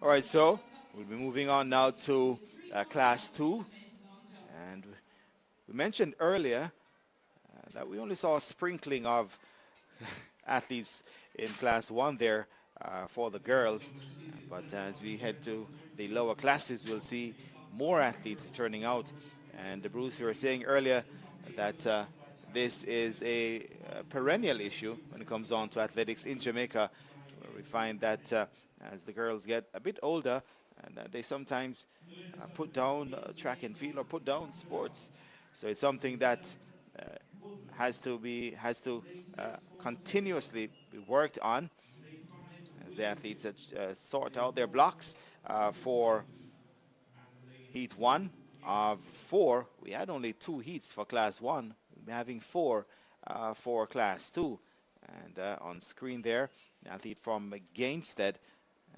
All right, so we'll be moving on now to Class 2. And we mentioned earlier that we only saw a sprinkling of athletes in Class 1 there for the girls. But as we head to the lower classes, we'll see more athletes turning out. And Bruce, you were saying earlier that this is a perennial issue when it comes on to athletics in Jamaica, where we find that as the girls get a bit older, and they sometimes put down track and field or put down sports. So it's something that has to continuously be worked on as the athletes sort out their blocks for Heat 1 of 4. We had only 2 heats for Class 1. We'll be having 4 for Class 2. And on screen there, an athlete from Gainstead,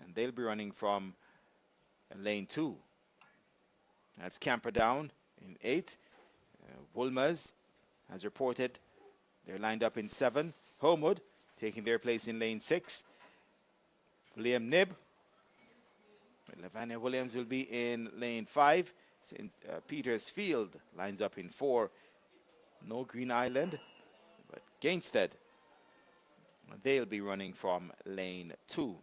and they'll be running from lane 2. That's Camperdown in 8. Wolmer's has reported they're lined up in 7. Homewood taking their place in lane 6. William Nib, Lavania Williams will be in lane 5. St. Petersfield lines up in 4. No Green Island, but Gainstead, they'll be running from lane 2.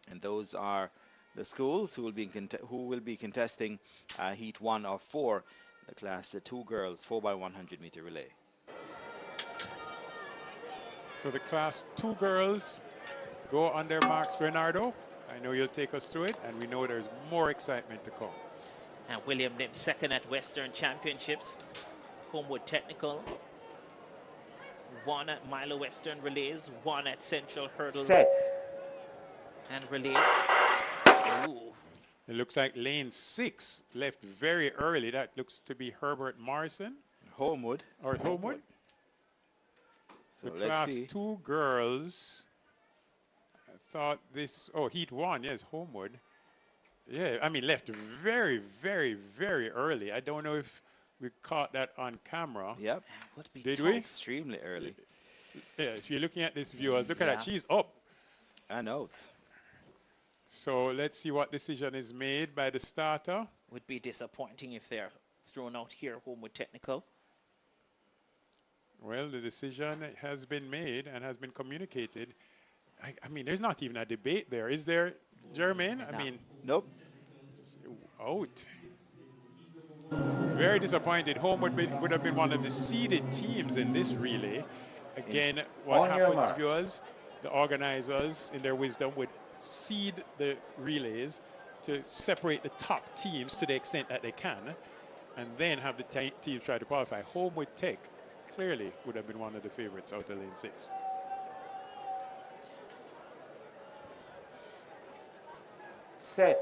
And those are the schools who will be contesting Heat 1 of 4, the Class 2 girls 4x100 meter relay. So the Class 2 girls go on their marks, Renardo. I know you'll take us through it, and we know there's more excitement to come. And William Nib second at Western Championships. Homewood Technical. 1 at Milo Western Relays. 1 at Central Hurdles. Set. And Relays. Ooh. It looks like lane 6 left very early. That looks to be Herbert Morrison. Homewood. Or Homewood. So the Class 2 girls. I thought this, Heat 1, yes, Homewood. Yeah, I mean, left very, very, very early. I don't know if we caught that on camera. Yep. Did we? Extremely early. Yeah, if you're looking at this, viewers, look at that. She's up. And out. So let's see what decision is made by the starter. Would be disappointing if they're thrown out here, Homewood Technical. Well, the decision has been made and has been communicated. I mean, there's not even a debate there. Is there, Jermaine? No. I mean, nope. Out. Very disappointed. Homewood would have been one of the seeded teams in this relay. Again, what happens, viewers, the organizers, in their wisdom, would seed the relays to separate the top teams to the extent that they can, and then have the teams try to qualify. Homewood Tech clearly would have been one of the favorites out of lane 6. Set.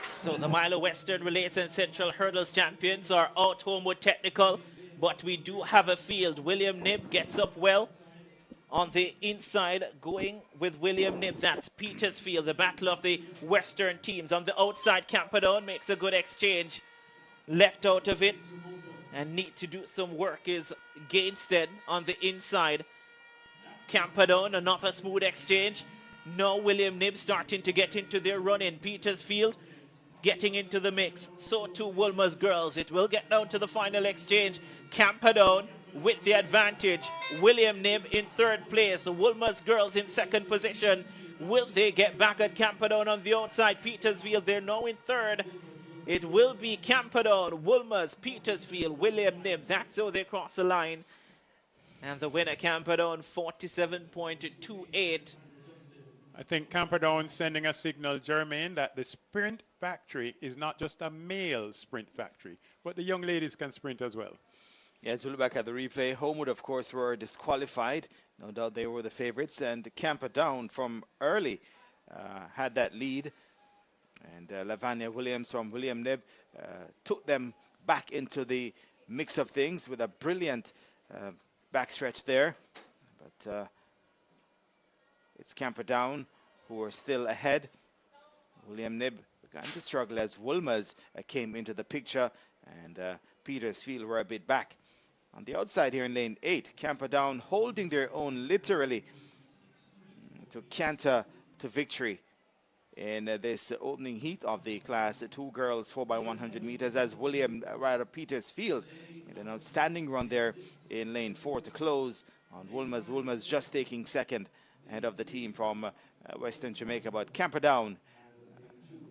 So the Milo Western Relays and Central Hurdles champions are out. Homewood Technical, but we do have a field. William Nib gets up well on the inside, going with William Nib. That's Petersfield, the battle of the Western teams. On the outside, Camperdown makes a good exchange. Left out of it and need to do some work is Gainstead on the inside. Camperdown, another smooth exchange. Now William Nib starting to get into their run in. Petersfield getting into the mix. So too Wolmer's girls. It will get down to the final exchange. Camperdown with the advantage. William Nib in 3rd place. Wolmer's girls in 2nd position. Will they get back at Camperdown on the outside? Petersfield, they're now in 3rd. It will be Camperdown, Wolmer's, Petersfield, William Nib. That's how they cross the line. And the winner, Camperdown, 47.28. I think Camperdown sending a signal, Jermaine, that the sprint factory is not just a male sprint factory, but the young ladies can sprint as well. Yeah, as we look back at the replay, Homewood, of course, were disqualified. No doubt they were the favorites. And Camperdown from early had that lead. And Lavanya Williams from William Nib took them back into the mix of things with a brilliant backstretch there. But it's Camperdown who are still ahead. William Nib began to struggle as Wolmer's came into the picture, and Petersfield were a bit back. On the outside here in lane 8, Camperdown holding their own literally to canter to victory in this opening heat of the Class 2 girls 4x100 meters, as William Petersfield made an outstanding run there in lane 4 to close on Woolmer's. Woolmer's just taking second ahead of the team from Western Jamaica, but Camperdown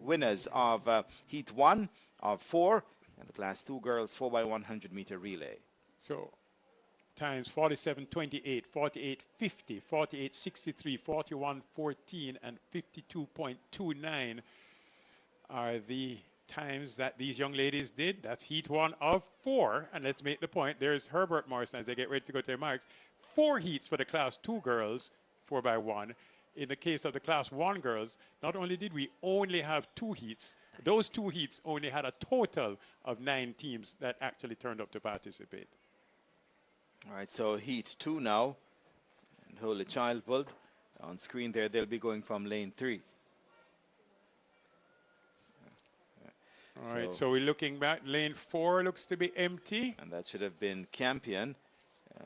winners of heat 1 of 4 and the Class 2 girls 4x100 meter relay. So times 47.28, 48.50, 48.63, 41.14, and 52.29 are the times that these young ladies did. That's heat 1 of 4. And let's make the point, there's Herbert Morrison as they get ready to go to their marks. 4 heats for the Class 2 girls, 4x1. In the case of the Class 1 girls, not only did we only have 2 heats, those 2 heats only had a total of 9 teams that actually turned up to participate. All right, so heat 2 now, and Holy Childhood on screen there. They'll be going from lane 3. All right, so we're looking back. Lane 4 looks to be empty. And that should have been Campion.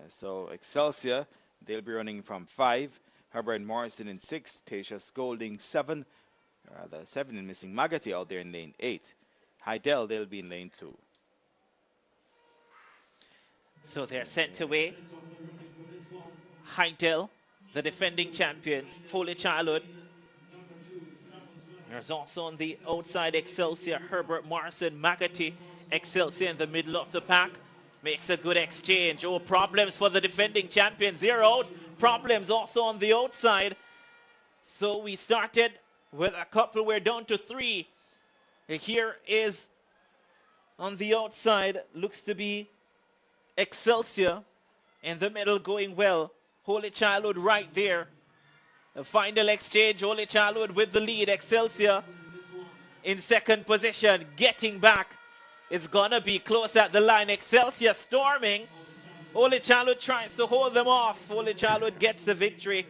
So Excelsior, they'll be running from 5. Herbert Morrison in 6. Tasha Scolding 7. Rather 7 and missing Magati out there in lane 8. Heidel, they'll be in lane 2. So they're sent away. Heidel, the defending champions. Holy Childhood. There's also on the outside Excelsior, Herbert Morrison, Magati. Excelsior in the middle of the pack. Makes a good exchange. Oh, problems for the defending champions. They're out. Problems also on the outside. So we started with a couple. We're down to 3. Here is on the outside. Looks to be Excelsior in the middle going well. Holy Childhood right there. A final exchange. Holy Childhood with the lead. Excelsior in second position. Getting back. It's gonna be close at the line. Excelsior storming. Holy Childhood tries to hold them off. Holy Childhood gets the victory.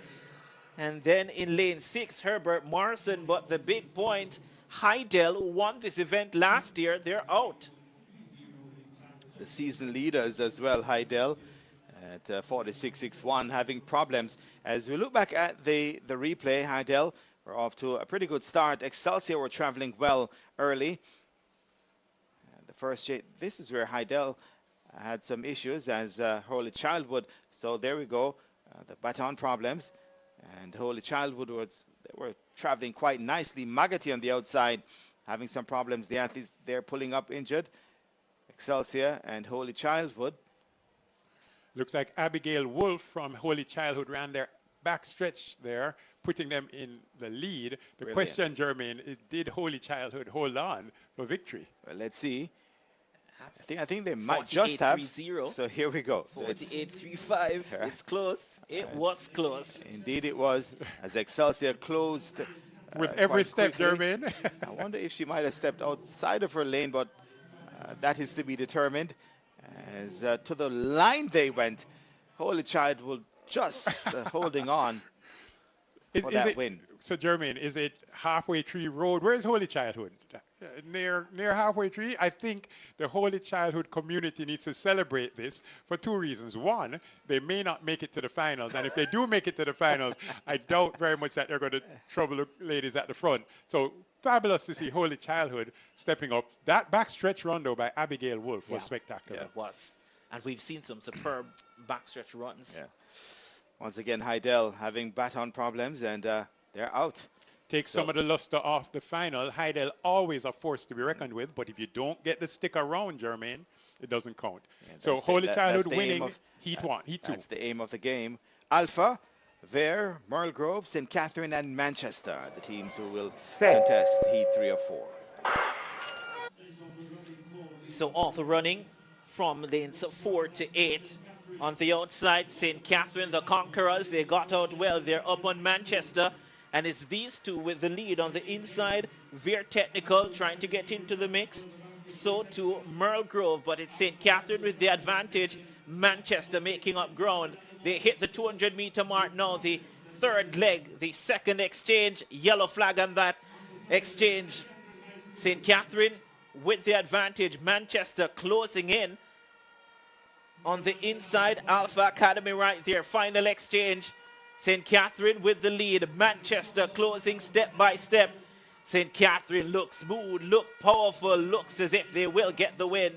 And then in lane 6, Herbert Morrison. But the big point, Heidel, who won this event last year, they're out. The season leaders as well, Heidel at 46.61, having problems. As we look back at the replay, Heidel were off to a pretty good start. Excelsior were traveling well early. The first, this is where Heidel had some issues as Holy Childhood. So there we go, the baton problems. And Holy Childhood they were traveling quite nicely. Magati on the outside having some problems. The athletes they're pulling up injured. Excelsior and Holy Childhood. Looks like Abigail Wolf from Holy Childhood ran their backstretch there, putting them in the lead. The Brilliant. question, Jermaine, is did Holy Childhood hold on for victory? Well, let's see. I think they might just have. So here we go. So 48.35. It's close. It was close. Indeed it was, as Excelsior closed. With every step, quickly. Jermaine. I wonder if she might have stepped outside of her lane, but that is to be determined. As to the line they went, Holy Childhood just holding on for that win. So, Jermaine, is it halfway tree road? Where's Holy Childhood? Near halfway tree? I think the Holy Childhood community needs to celebrate this for 2 reasons. One, they may not make it to the finals. And if they do make it to the finals, I doubt very much that they're going to trouble the ladies at the front. So, fabulous to see Holy Childhood stepping up. That backstretch run, though, by Abigail Wolf was spectacular. Yeah, it was. And we've seen some superb backstretch runs. Yeah. Once again, Heidel having baton problems, and they're out. Take some of the luster off the final. Heidel always a force to be reckoned with, but if you don't get the stick around, Jermaine, it doesn't count. Yeah, so Holy Childhood winning heat 1, heat 2. That's the aim of the game. Alpha, Vere, Merle Grove, St. Catherine, and Manchester are the teams who will contest heat 3 of 4. So off the running from lanes 4 to 8. On the outside, St. Catherine, the Conquerors, they got out well. They're up on Manchester. And it's these two with the lead on the inside. Veer Technical trying to get into the mix. So too Merle Grove, but it's St. Catherine with the advantage. Manchester making up ground. They hit the 200-meter mark now. The third leg, the second exchange. Yellow flag on that exchange. St. Catherine with the advantage. Manchester closing in. On the inside, Alpha Academy right there. Final exchange. St. Catherine with the lead. Manchester closing step by step. St. Catherine looks smooth, look powerful, looks as if they will get the win.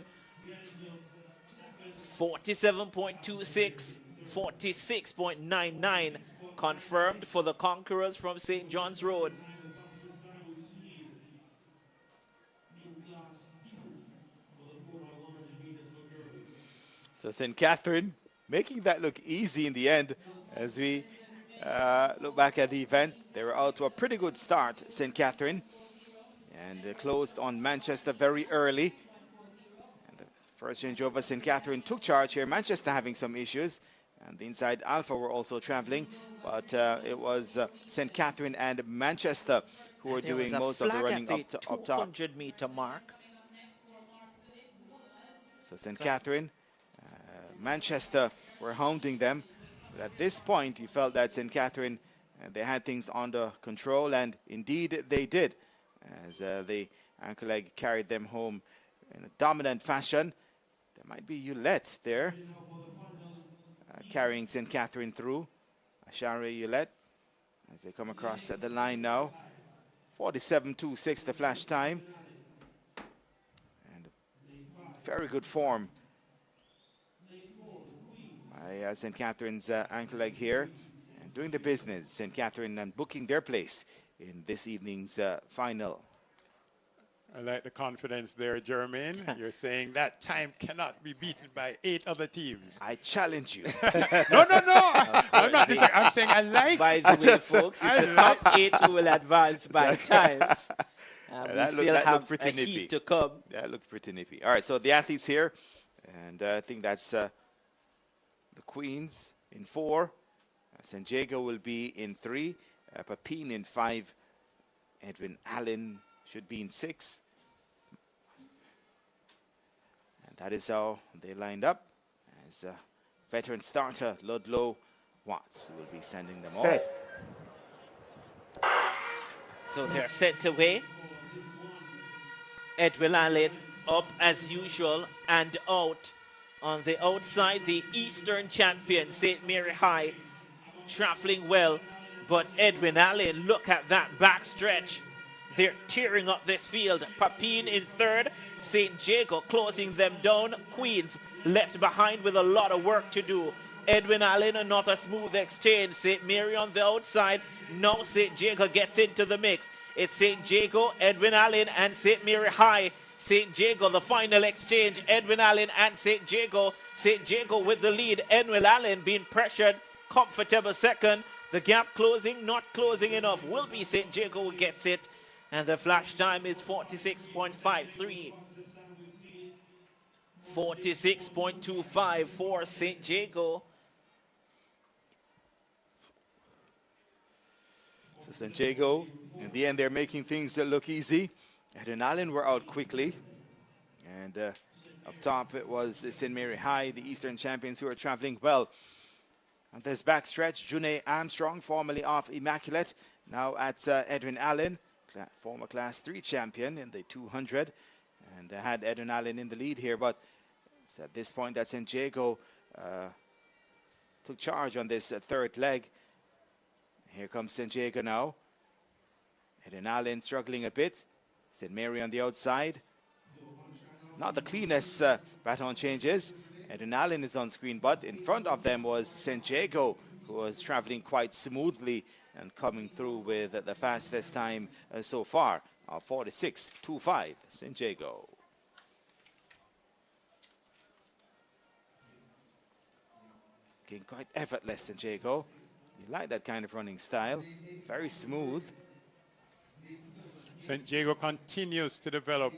47.26, 46.99 confirmed for the Conquerors from St. John's Road. So St. Catherine making that look easy in the end. As we look back at the event, they were out to a pretty good start, St. Catherine, and closed on Manchester very early. And the first changeover, St. Catherine took charge here. Manchester having some issues, and the inside Alpha were also traveling, but it was St. Catherine and Manchester who were doing most of the running up top. 200-meter mark. So St. Catherine, Manchester were hounding them. But at this point, you felt that St. Catherine, they had things under control, and indeed they did, as the ankle leg carried them home in a dominant fashion. There might be Ulette there, carrying St. Catherine through. Ashare Ulette, as they come across the line now. 47.26 the flash time. And very good form by St. Catherine's ankle leg here, and doing the business. St. Catherine and booking their place in this evening's final. I like the confidence there, Jermaine. You're saying that time cannot be beaten by 8 other teams. I challenge you. No. I'm not disagreeing. I'm saying I like. By the way, folks, it's the top 8 who will advance by times. We still have a heat to come. That looked pretty nippy. All right, so the athletes here, and I think that's the Queens in 4. St. Jago will be in 3. Papine in 5. Edwin Allen should be in 6. And that is how they lined up, as veteran starter Ludlow Watts will be sending them off. So they're sent away. Edwin Allen up as usual and out. On the outside, the Eastern champion, St. Mary High, traveling well. But Edwin Allen, look at that backstretch. They're tearing up this field. Papine in 3rd, St. Jago closing them down. Queens left behind with a lot of work to do. Edwin Allen, another smooth exchange. St. Mary on the outside. Now St. Jago gets into the mix. It's St. Jago, Edwin Allen, and St. Mary High. St. Jago, the final exchange. Edwin Allen and St. Jago. St. Jago with the lead. Edwin Allen being pressured. Comfortable second. The gap closing, not closing enough. Will be St. Jago who gets it. And the flash time is 46.53. 46.25 for St. Jago. So St. Jago, in the end, they're making things that look easy. Edwin Allen were out quickly. And up top, it was St. Mary High, the Eastern champions, who are traveling well. On this backstretch, June Armstrong, formerly of Immaculate, now at Edwin Allen, former Class 3 champion in the 200. And had Edwin Allen in the lead here, but it's at this point that St. Jago took charge on this 3rd leg. Here comes St. Jago now. Edwin Allen struggling a bit. St. Mary on the outside. Not the cleanest baton changes. Edwin Allen is on screen, but in front of them was St. Jago, who was traveling quite smoothly and coming through with the fastest time so far, 46.25, St. Jago. Getting quite effortless, St. Jago. You like that kind of running style. Very smooth. St. Jago continues to develop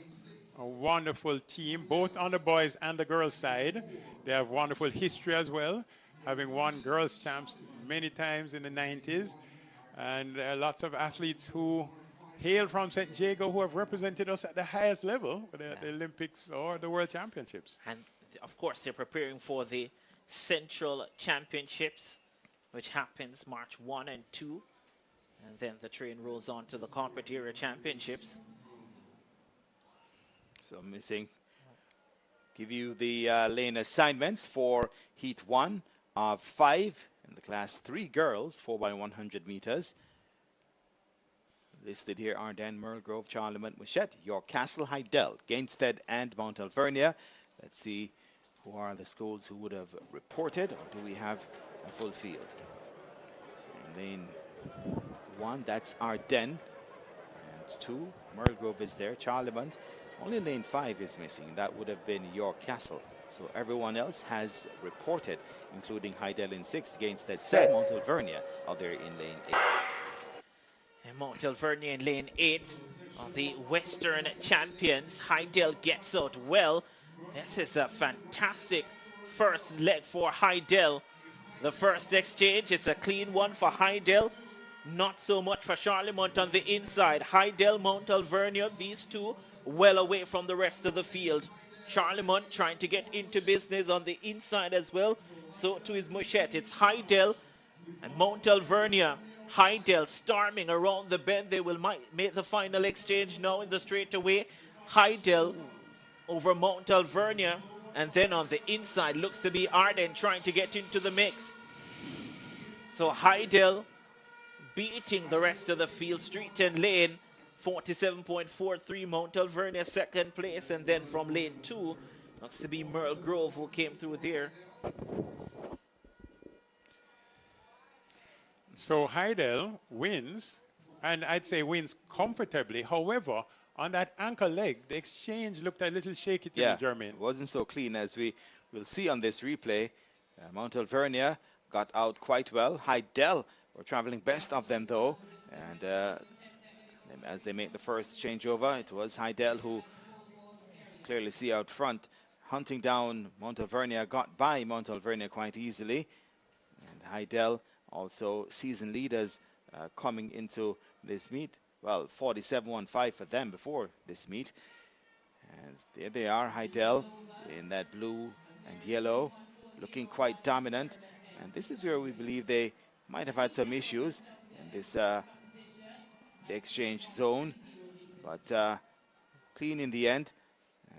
a wonderful team, both on the boys and the girls side. They have wonderful history as well, having won girls champs many times in the 90s. And there are lots of athletes who hail from St. Jago who have represented us at the highest level, whether at the Olympics or the World Championships. And of course, they're preparing for the Central Championships, which happens March 1 and 2. And then the train rolls on to the Corporate Area Championships. So missing. Give you the lane assignments for Heat 1 of 5. in the Class 3 girls 4x100 meters. Listed here are Dan, Merle Grove, Charlemont, Mouchette, York Castle, Hydel, Gainstead, and Mount Alvernia. Let's see who are the schools who would have reported, or do we have a full field? So in lane 1, that's Ardennes. And 2, Merle Grove is there, Charlemont. Only lane 5 is missing. That would have been York Castle. So everyone else has reported, including Hydel in 6, Gainstead 7, Mount Alvernia are there in lane 8. And Mount Alvernia in lane 8 of the Western champions. Hydel gets out well. This is a fantastic first leg for Hydel. The first exchange is a clean one for Hydel. Not so much for Charlemont on the inside. Hydel, Mount Alvernia, these two well away from the rest of the field. Charlemont trying to get into business on the inside as well. So too is Mouchette. It's Hydel and Mount Alvernia. Hydel storming around the bend. They will make the final exchange now in the straightaway. Hydel over Mount Alvernia. And then on the inside looks to be Ardennes trying to get into the mix. So Hydel beating the rest of the field. Street and lane 47.43. Mount Alvernia second place. And then from lane 2 looks to be Merle Grove who came through there. So Hydel wins, and I'd say wins comfortably. However, on that ankle leg, the exchange looked a little shaky to me, Jermaine. It wasn't so clean as we will see on this replay. Mount Alvernia got out quite well. Hydel were traveling best of them though, and as they make the first changeover, it was Hydel who clearly see out front, hunting down Mount Alvernia, got by Mount Alvernia quite easily, and Hydel also season leaders coming into this meet. Well, 47.15 for them before this meet. And there they are, Hydel in that blue and yellow, looking quite dominant. And this is where we believe they might have had some issues in this the exchange zone. But clean in the end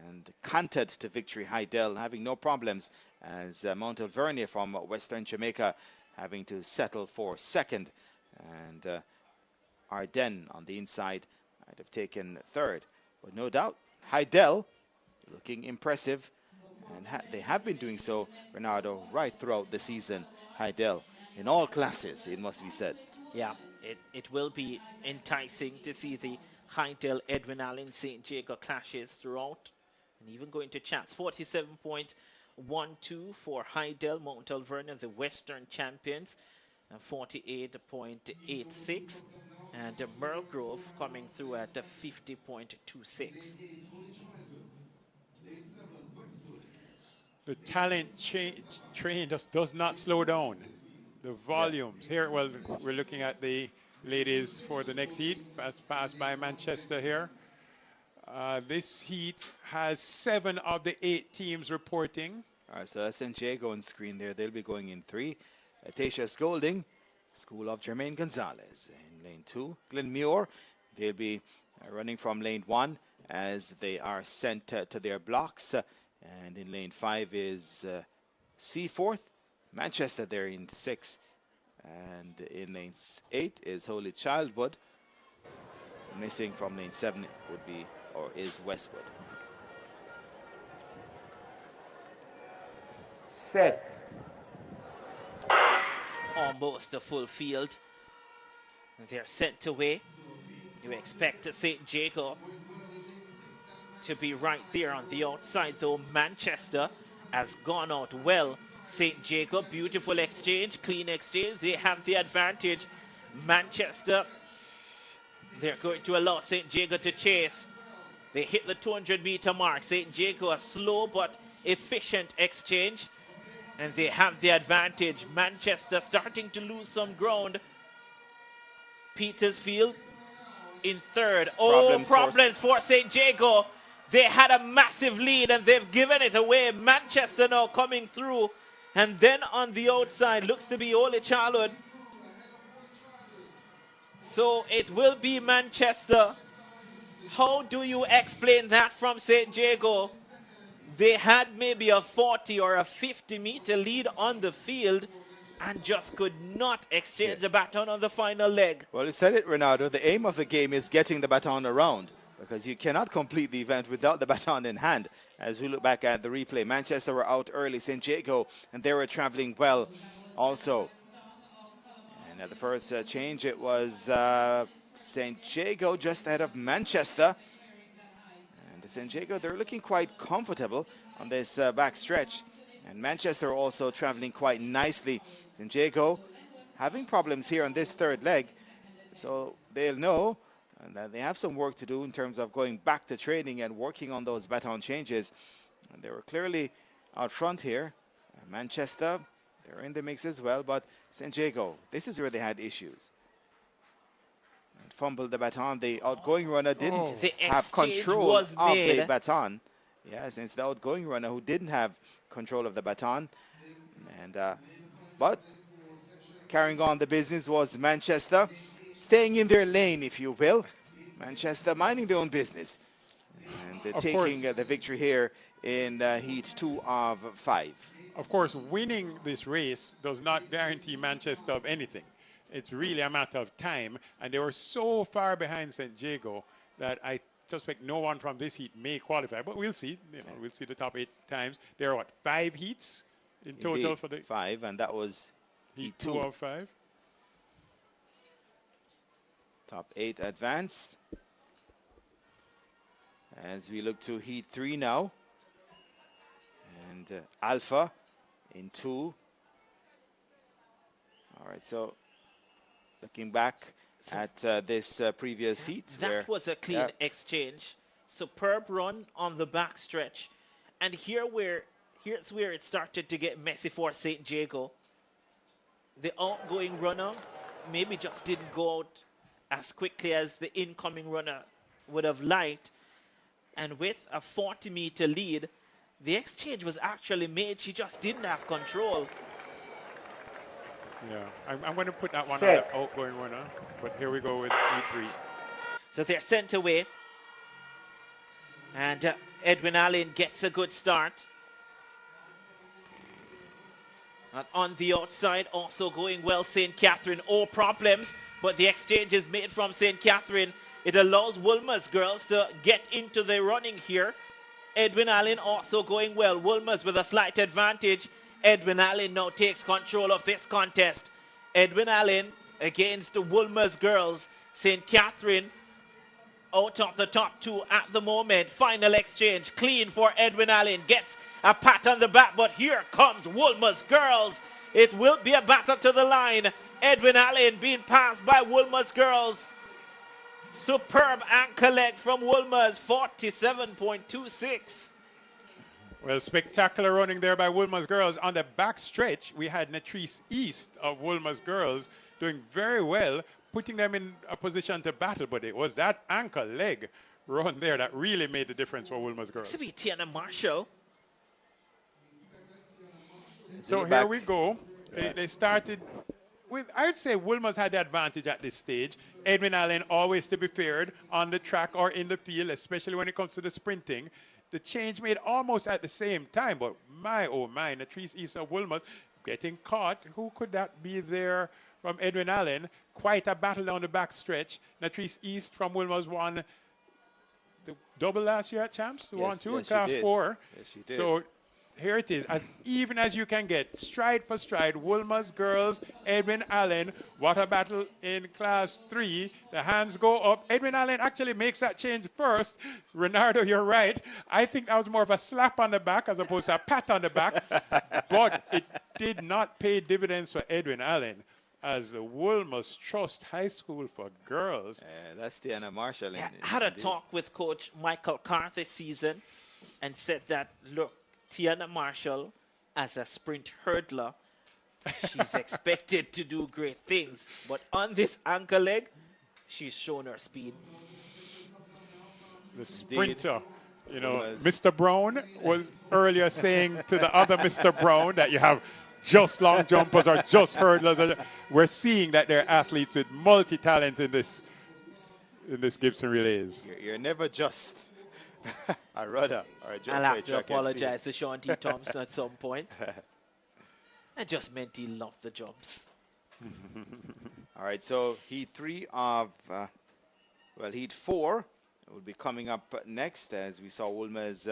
and cantered to victory, Hydel having no problems, as Mount Alvernia from Western Jamaica having to settle for second, and Ardennes on the inside might have taken third. But no doubt, Hydel looking impressive, and they have been doing so, Bernardo, right throughout the season. Hydel in all classes, it must be said. Yeah, it will be enticing to see the Hydel, Edwin Allen, St. Jacob clashes throughout, and even going to chance. 47.12 for Hydel, Mount Alvernia, the Western champions, and 48.86, and Merle Grove coming through at 50.26. The talent train just does not slow down. The volumes here, well, we're looking at the ladies for the next heat, passed by Manchester here. This heat has 7 of the 8 teams reporting. All right, so that's St. Jago on screen there. They'll be going in 3. Tasha Scolding, School of Jermaine Gonzalez. In lane 2, Glenmuir. They'll be running from lane 1 as they are sent to their blocks. And in lane 5 is Seaforth. Manchester there in 6. And in lane 8 is Holy Childwood. Missing from lane 7 would be, or is Westwood. Set. Almost a full field. They're sent away. You expect St. Jacob to be right there on the outside, though Manchester has gone out well. St. Jacob, beautiful exchange, clean exchange. They have the advantage. Manchester, they're going to allow St. Jacob to chase. They hit the 200-meter mark. St. Jacob, a slow but efficient exchange, and they have the advantage. Manchester starting to lose some ground. Petersfield in third. Problems for St. Jago. They had a massive lead and they've given it away. Manchester now coming through. And then on the outside looks to be Ole Charlotte. So it will be Manchester. How do you explain that from St. Jago? They had maybe a 40 or a 50-meter lead on the field, and just could not exchange the baton on the final leg. Well, you said it, Ronaldo. The aim of the game is getting the baton around because you cannot complete the event without the baton in hand. As we look back at the replay, Manchester were out early, St. Jago, and they were traveling well also. And at the first change, it was St. Jago just ahead of Manchester. And St. Jago, they're looking quite comfortable on this back stretch. And Manchester also traveling quite nicely. St. Jago having problems here on this third leg. So they'll know that they have some work to do in terms of going back to training and working on those baton changes. And they were clearly out front here. Manchester, they're in the mix as well, but St. Jago, this is where they had issues. And fumbled the baton. The outgoing runner didn't have control of the baton. Yes, it's the outgoing runner who didn't have control of the baton. And but carrying on the business was Manchester, staying in their lane, if you will. Manchester minding their own business. And taking the victory here in Heat 2 of 5. Of course, winning this race does not guarantee Manchester of anything. It's really a matter of time. And they were so far behind St. Jago that I suspect no one from this heat may qualify. But we'll see. You know, we'll see the top 8 times. There are, what, 5 heats in total for the 5, and that was Heat 2 of 5. Top 8 advance. As we look to Heat 3 now. And Alpha in 2. All right, so looking back at this previous heat. That was a clean exchange. Superb run on the back stretch. And here's where it started to get messy for St. Jago. The outgoing runner maybe just didn't go out as quickly as the incoming runner would have liked. And with a 40-meter lead, the exchange was actually made. She just didn't have control. Yeah, I'm going to put that one on the outgoing runner. But here we go with E3. So they're sent away. And Edwin Allen gets a good start. And on the outside, also going well, St. Catherine. Oh, problems. But the exchange is made from St. Catherine. It allows Wolmer's girls to get into the running here. Edwin Allen also going well. Wolmer's with a slight advantage. Edwin Allen now takes control of this contest. Edwin Allen against the Wolmer's girls. St. Catherine out of the top 2 at the moment. Final exchange. Clean for Edwin Allen. Gets a pat on the back, but here comes Wolmer's girls. It will be a battle to the line. Edwin Allen being passed by Wolmer's girls. Superb ankle leg from Wolmer's, 47.26. Well, spectacular running there by Wolmer's girls. On the back stretch, we had Natrice East of Wolmer's girls doing very well, putting them in a position to battle. But it was that ankle leg run there that really made the difference for Wolmer's girls. This will be Tiana Marshall. So here we go. They started with, I would say Wolmer's had the advantage at this stage. Edwin Allen always to be feared on the track or in the field, especially when it comes to the sprinting. The change made almost at the same time, but my, oh my, Natrice East of Wolmer's getting caught. Who could that be there from Edwin Allen? Quite a battle down the back stretch. Natrice East from Wolmer's won the double last year at Champs, the 1-2 in Class 4. Yes, she did. So here it is, as even as you can get, stride for stride. Wolmer's girls, Edwin Allen. What a battle in Class 3. The hands go up. Edwin Allen actually makes that change first. Renardo, you're right. I think that was more of a slap on the back as opposed to a pat on the back. But it did not pay dividends for Edwin Allen as the Wolmer's Trust High School for Girls. That's Tiana Marshall. I had a talk with Coach Michael Carr this season and said that, look, Tiana Marshall, as a sprint hurdler, she's expected to do great things. But on this ankle leg, she's shown her speed. The sprinter. You know, Mr. Brown was earlier saying to the other Mr. Brown that you have just long jumpers or just hurdlers. We're seeing that there are athletes with multi-talent in this Gibson Relays. You're never just a rudder or a jumper. I'll have to apologize to Sean T. Thompson at some point. I just meant he loved the jumps. All right, so heat 3 of, well, heat 4 will be coming up next, as we saw Wolmer's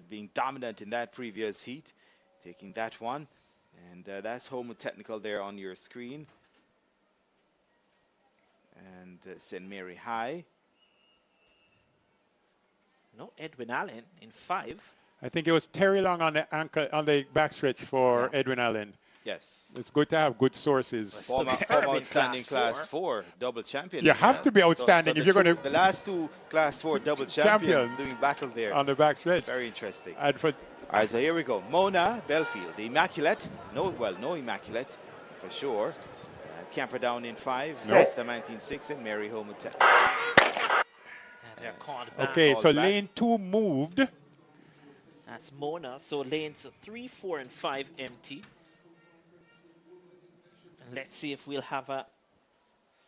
being dominant in that previous heat, taking that one. And that's Homewood Technical there on your screen. And St. Mary High. No, Edwin Allen in 5. I think it was Terry Long on the ankle, on the backstretch for Edwin Allen. Yes. It's good to have good sources. Former outstanding class 4 double champion. You have to be outstanding if you're going to. The last 2 class 4 double champions doing battle there on the backstretch. Very interesting. And for all right, so here we go. Mona Belfield, the Immaculate. No Immaculate for sure. Camperdown in 5, Bustamante in 6, and Mary Homewood Tech. They're called back. Okay, so lane 2 moved. That's Mona. So lanes 3, 4, and 5 empty. And let's see if we'll have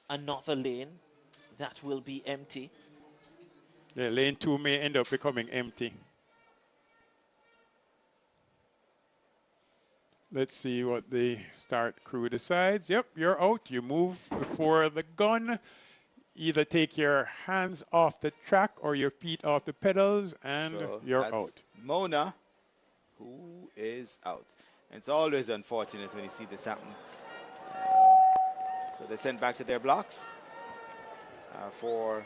another lane that will be empty. Yeah, lane 2 may end up becoming empty. Let's see what the start crew decides. Yep, you're out. You move before the gun. Either take your hands off the track or your feet off the pedals, and so you're out. Mona, who is out. And it's always unfortunate when you see this happen. So they send back to their blocks for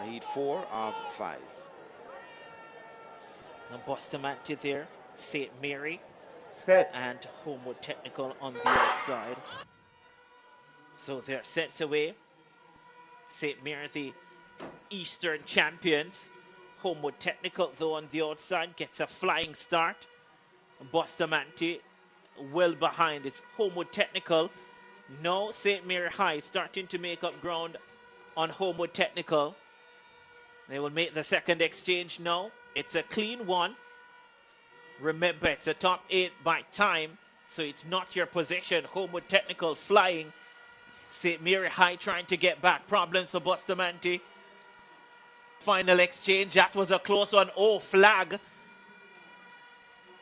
heat 4 of 5. And Bustamante there, St. Mary. Set. And Homewood Technical on the outside. So they're sent away. St. Mary, the Eastern champions. Homewood Technical, though, on the outside, gets a flying start. Bustamante well behind. It's Homewood Technical. Now St. Mary High starting to make up ground on Homewood Technical. They will make the second exchange now. It's a clean one. Remember, it's a top 8 by time, so it's not your possession. Homewood Technical flying. St. Mary High trying to get back. Problems for Bustamante. Final exchange. That was a close one. Oh, flag.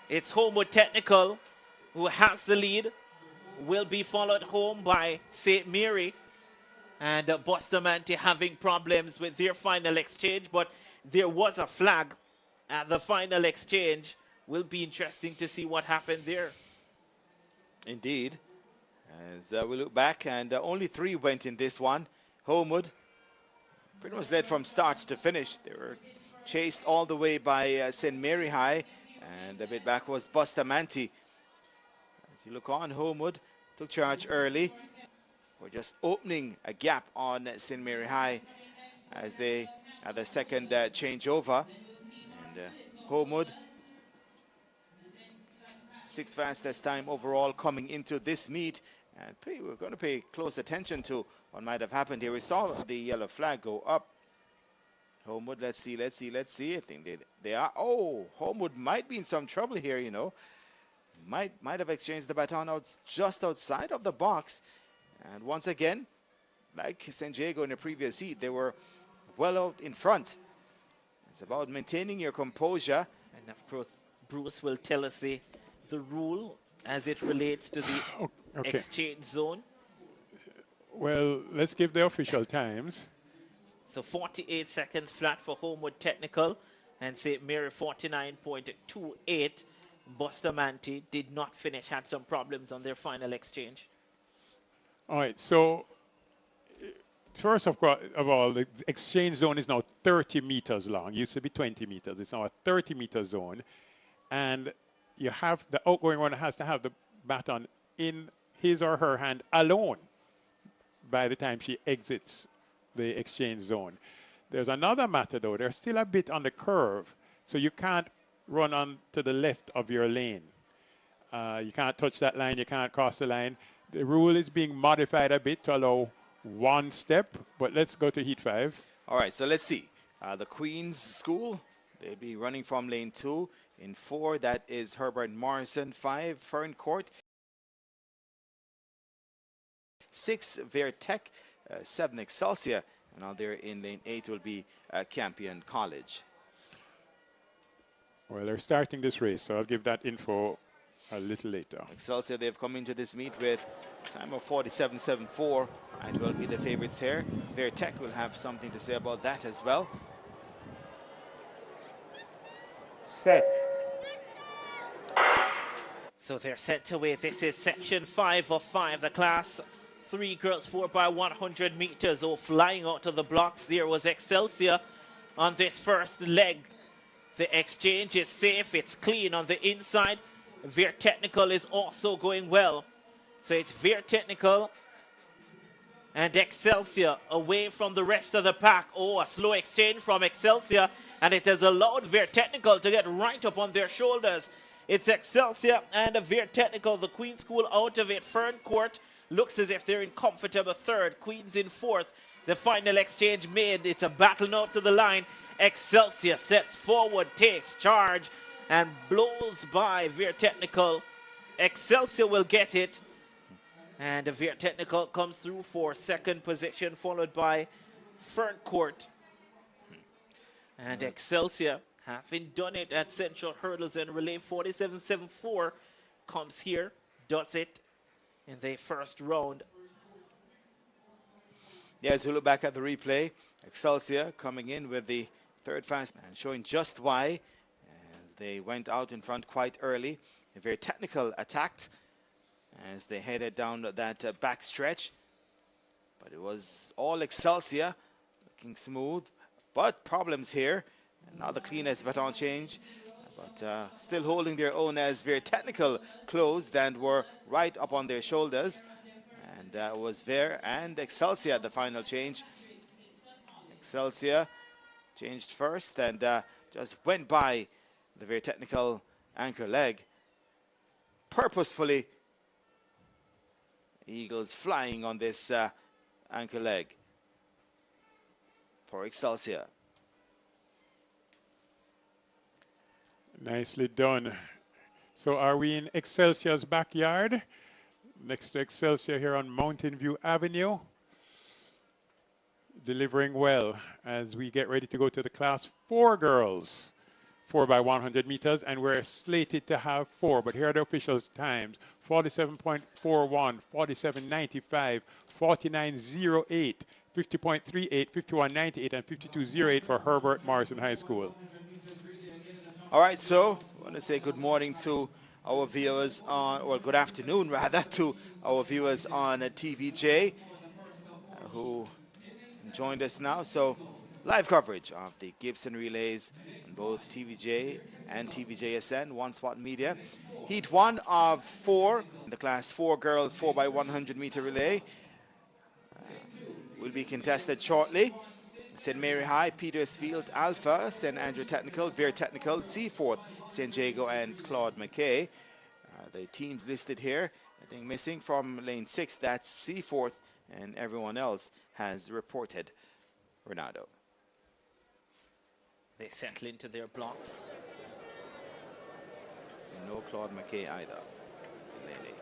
It's Homewood Technical who has the lead. Will be followed home by St. Mary. And Bustamante having problems with their final exchange, but there was a flag at the final exchange. Will be interesting to see what happened there. Indeed. As we look back, and only 3 went in this one. Homewood pretty much led from start to finish. They were chased all the way by St. Mary High, and a bit back was Bustamante. As you look on, Homewood took charge early. We're just opening a gap on St. Mary High as they had the second changeover. And Homewood, 6th fastest time overall coming into this meet. And we're going to pay close attention to what might have happened here. We saw the yellow flag go up. Homewood, let's see. I think they are. Oh, Homewood might be in some trouble here, you know. Might have exchanged the baton just outside of the box. And once again, like San Diego in the previous heat, they were well out in front. It's about maintaining your composure. And of course, Bruce will tell us the rule as it relates to the exchange zone. Well, let's give the official times. So 48 seconds flat for Homewood Technical and St. Mary 49.28. Bustamante did not finish, had some problems on their final exchange. All right, so first of all, the exchange zone is now 30 meters long. It used to be 20 meters. It's now a 30-meter zone. And you have the outgoing runner has to have the baton in his or her hand alone by the time she exits the exchange zone. There's another matter, though. There's still a bit on the curve, so you can't run on to the left of your lane. You can't touch that line. You can't cross the line. The rule is being modified a bit to allow 1 step, but let's go to heat 5. All right, so let's see. The Queen's School, they'll be running from lane 2. In 4, that is Herbert Morrison. 5, Fern Court. 6, Vertec. 7, Excelsior. And now there in lane 8 will be Campion College. Well, they're starting this race, so I'll give that info a little later. Excelsior, they've come into this meet with a time of 47.74 and will be the favorites here. Vertech will have something to say about that as well. Set. So they're set away. This is section 5 of 5, the class 3 girls 4x100 meters. Oh, flying out of the blocks there was Excelsior on this first leg. The exchange is safe, it's clean on the inside. Veer Technical is also going well. So it's Veer Technical and Excelsior away from the rest of the pack. Oh, a slow exchange from Excelsior, and it has allowed Veer Technical to get right up on their shoulders. It's Excelsior and Veer Technical, the Queen's School out of it. Fern Court looks as if they're in comfortable third. Queen's in fourth. The final exchange made. It's a battle now to the line. Excelsior steps forward, takes charge, and blows by Veer Technical. Excelsior will get it. And Veer Technical comes through for second position, followed by Fern Court. And Excelsior, having done it at Central Hurdles and Relay, 47.74, comes here, does it in the first round. Yeah, as we look back at the replay, Excelsior coming in with the third fast and showing just why, as they went out in front quite early. A Very Technical attacked as they headed down that back stretch, but it was all Excelsior looking smooth, but problems here. And now the cleanest baton change, but still holding their own as Veer Technical closed and were right up on their shoulders. And that was Veer and Excelsior at the final change. Excelsior changed first and just went by the Veer Technical anchor leg. Purposefully, Eagles flying on this anchor leg for Excelsior. Nicely done. So are we in Excelsior's backyard? Next to Excelsior here on Mountain View Avenue. Delivering well as we get ready to go to the class 4 girls 4x100 meters, and we're slated to have 4, but here are the officials' times: 47.41, 47.95, 49.08, 50.38, 51.98, and 52.08 for Herbert Morrison High School. All right, so I want to say good morning to our viewers on, or good afternoon rather, to our viewers on TVJ who joined us now. So live coverage of the Gibson Relays on both TVJ and TVJSN, One Spot Media. Heat 1 of 4, the class 4 girls 4x100 meter relay will be contested shortly. St. Mary High, Petersfield Alpha, St. Andrew Technical, Veer Technical, Seaforth, St. Jago, and Claude McKay. The teams listed here, I think missing from lane 6, that's Seaforth, and everyone else has reported. Ronaldo. They settle into their blocks. And no Claude McKay either. Lane 8.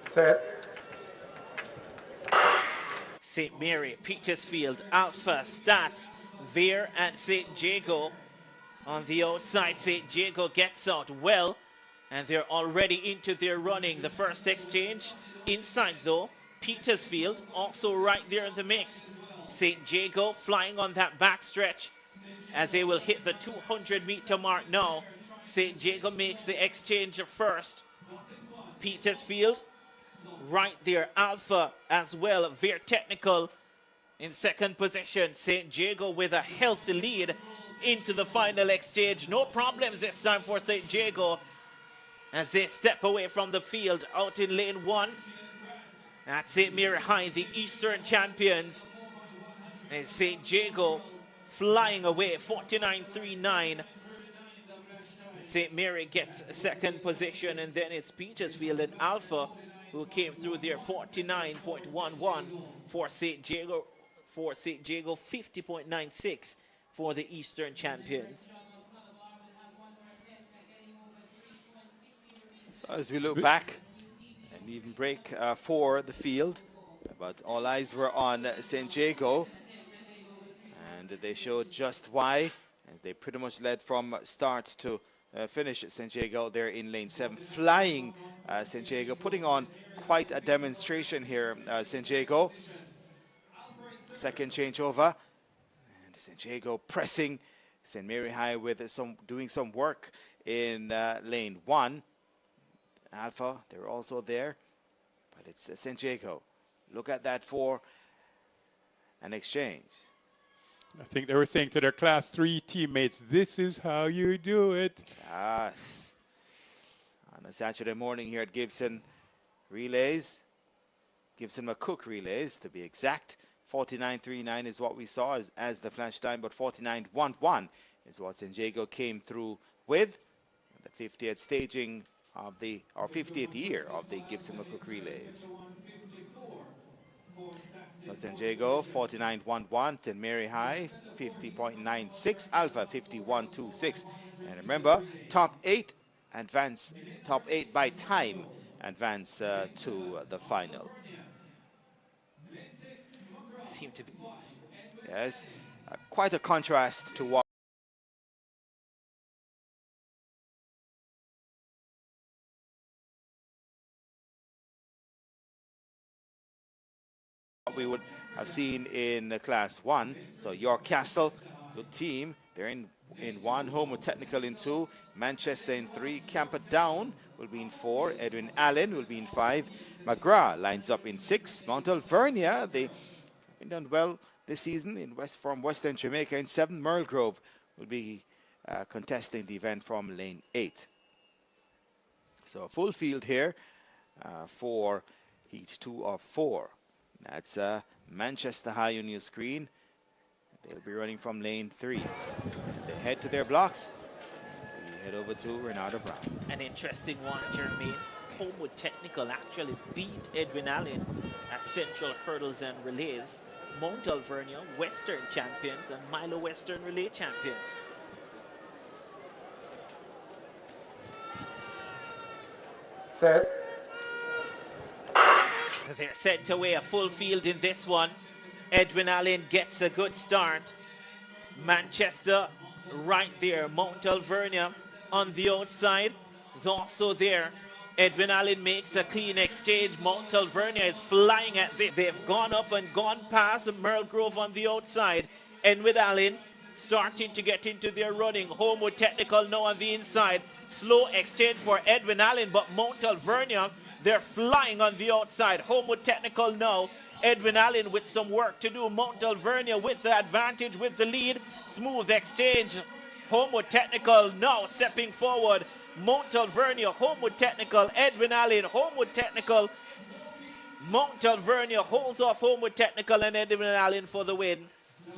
Set. St. Mary, Petersfield, Alpha, Stats, Veer, and St. Jago. On the outside, St. Jago gets out well, and they're already into their running. The first exchange inside, though. Petersfield also right there in the mix. St. Jago flying on that back stretch as they will hit the 200-meter mark now. St. Jago makes the exchange first. Petersfield right there. Alpha as well. Veer Technical in second position. St. Jago with a healthy lead into the final exchange. No problems this time for St. Jago as they step away from the field out in lane 1. At St. Mary High, the Eastern champions. And St. Jago flying away, 49.39. St. Mary gets second position, and then it's Petersfield and Alpha who came through there, 49.11 for St. Jago. For St. Jago, 50.96 for the Eastern champions. So as we look back, an even break for the field, but all eyes were on St. Jago. And they showed just why, as they pretty much led from start to finish. St. Jago there in lane 7, flying St. Jago, putting on quite a demonstration here. St. Jago, second changeover, and St. Jago pressing St. Mary High with doing some work in lane 1. Alpha, they're also there, but it's St. Jago. Look at that for an exchange. I think they were saying to their Class 3 teammates, this is how you do it. Yes. On a Saturday morning here at Gibson Relays, Gibson McCook Relays to be exact. 49.39 is what we saw as the flash time, but 49.11 is what St. Jago came through with. The 50th staging of the, or 50th year of the Gibson McCook Relays. So St. Jago 49.11, St. Mary High 50.96, Alpha 51.26. And remember, top 8 advance, top 8 by time advance to the final. Seem to be. Yes, quite a contrast to what we would have seen in Class 1. So York Castle, good team. They're in 1, Homewood Technical in 2, Manchester in 3, Camperdown will be in 4, Edwin Allen will be in 5, McGrath lines up in 6, Mount Alvernia, they've done well this season from Western Jamaica in 7, Merle Grove will be contesting the event from lane 8. So a full field here for heat 2 of 4. That's Manchester High on your screen. They'll be running from lane 3. And they head to their blocks. We head over to Renata Brown. An interesting one, Jermaine. Homewood Technical actually beat Edwin Allen at Central Hurdles and Relays. Mount Alvernia, Western champions, and Milo Western Relay champions. Set. They're sent away a full field in this one. Edwin Allen gets a good start. Manchester right there. Mount Alvernia on the outside is also there. Edwin Allen makes a clean exchange. Mount Alvernia is flying at this. They've gone up and gone past Merle Grove on the outside. Edwin Allen starting to get into their running. Homewood Technical now on the inside. Slow exchange for Edwin Allen, but Mount Alvernia, they're flying on the outside. Homewood Technical now. Edwin Allen with some work to do. Mount Alvernia with the advantage, with the lead. Smooth exchange. Homewood Technical now stepping forward. Mount Alvernia, Homewood Technical, Edwin Allen, Homewood Technical. Mount Alvernia holds off Homewood Technical and Edwin Allen for the win.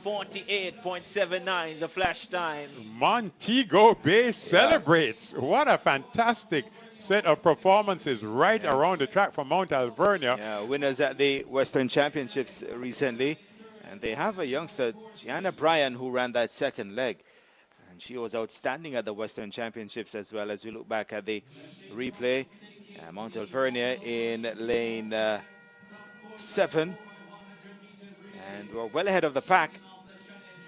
48.79 the flash time. Montego Bay celebrates. What a fantastic set of performances right around the track from Mount Alvernia. Yeah, winners at the Western Championships recently. And they have a youngster, Gianna Bryan, who ran that second leg. And she was outstanding at the Western Championships as well. As we look back at the replay, Mount Alvernia in lane 7. And we're well ahead of the pack.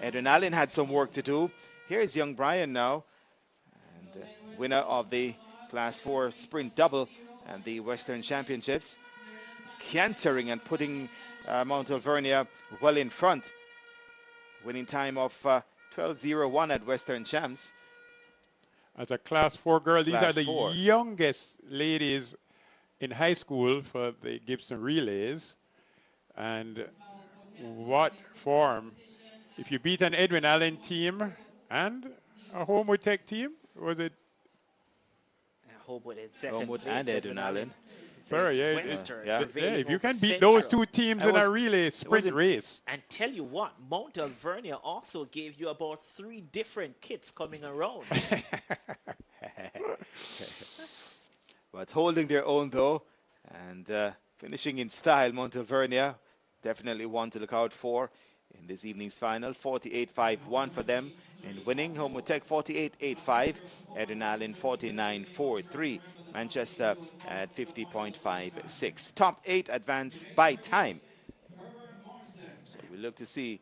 Edwin Allen had some work to do. Here's young Bryan now, and winner of the Class 4 Sprint Double and the Western Championships. Cantering and putting Mount Alvernia well in front. Winning time of 12.01 at Western Champs. As a Class 4 girl, these Class are the 4. youngest ladies in high school for the Gibson Relays. And what form. If you beat an Edwin Allen team and a Homewood Tech team, was it? Homewood in second Homewood place, and Edwin Allen. Sorry, yeah, Western, yeah. If you can beat Central. those two teams in a relay sprint race. And tell you what, Mount Alvernia also gave you about 3 different kits coming around. But holding their own though, and finishing in style, Mount Alvernia. Definitely one to look out for in this evening's final. 48.51 for them in winning. Homewood Tech 48.85. Edwin Allen 49.43. Manchester at 50.56. Top 8 advance by time. So we look to see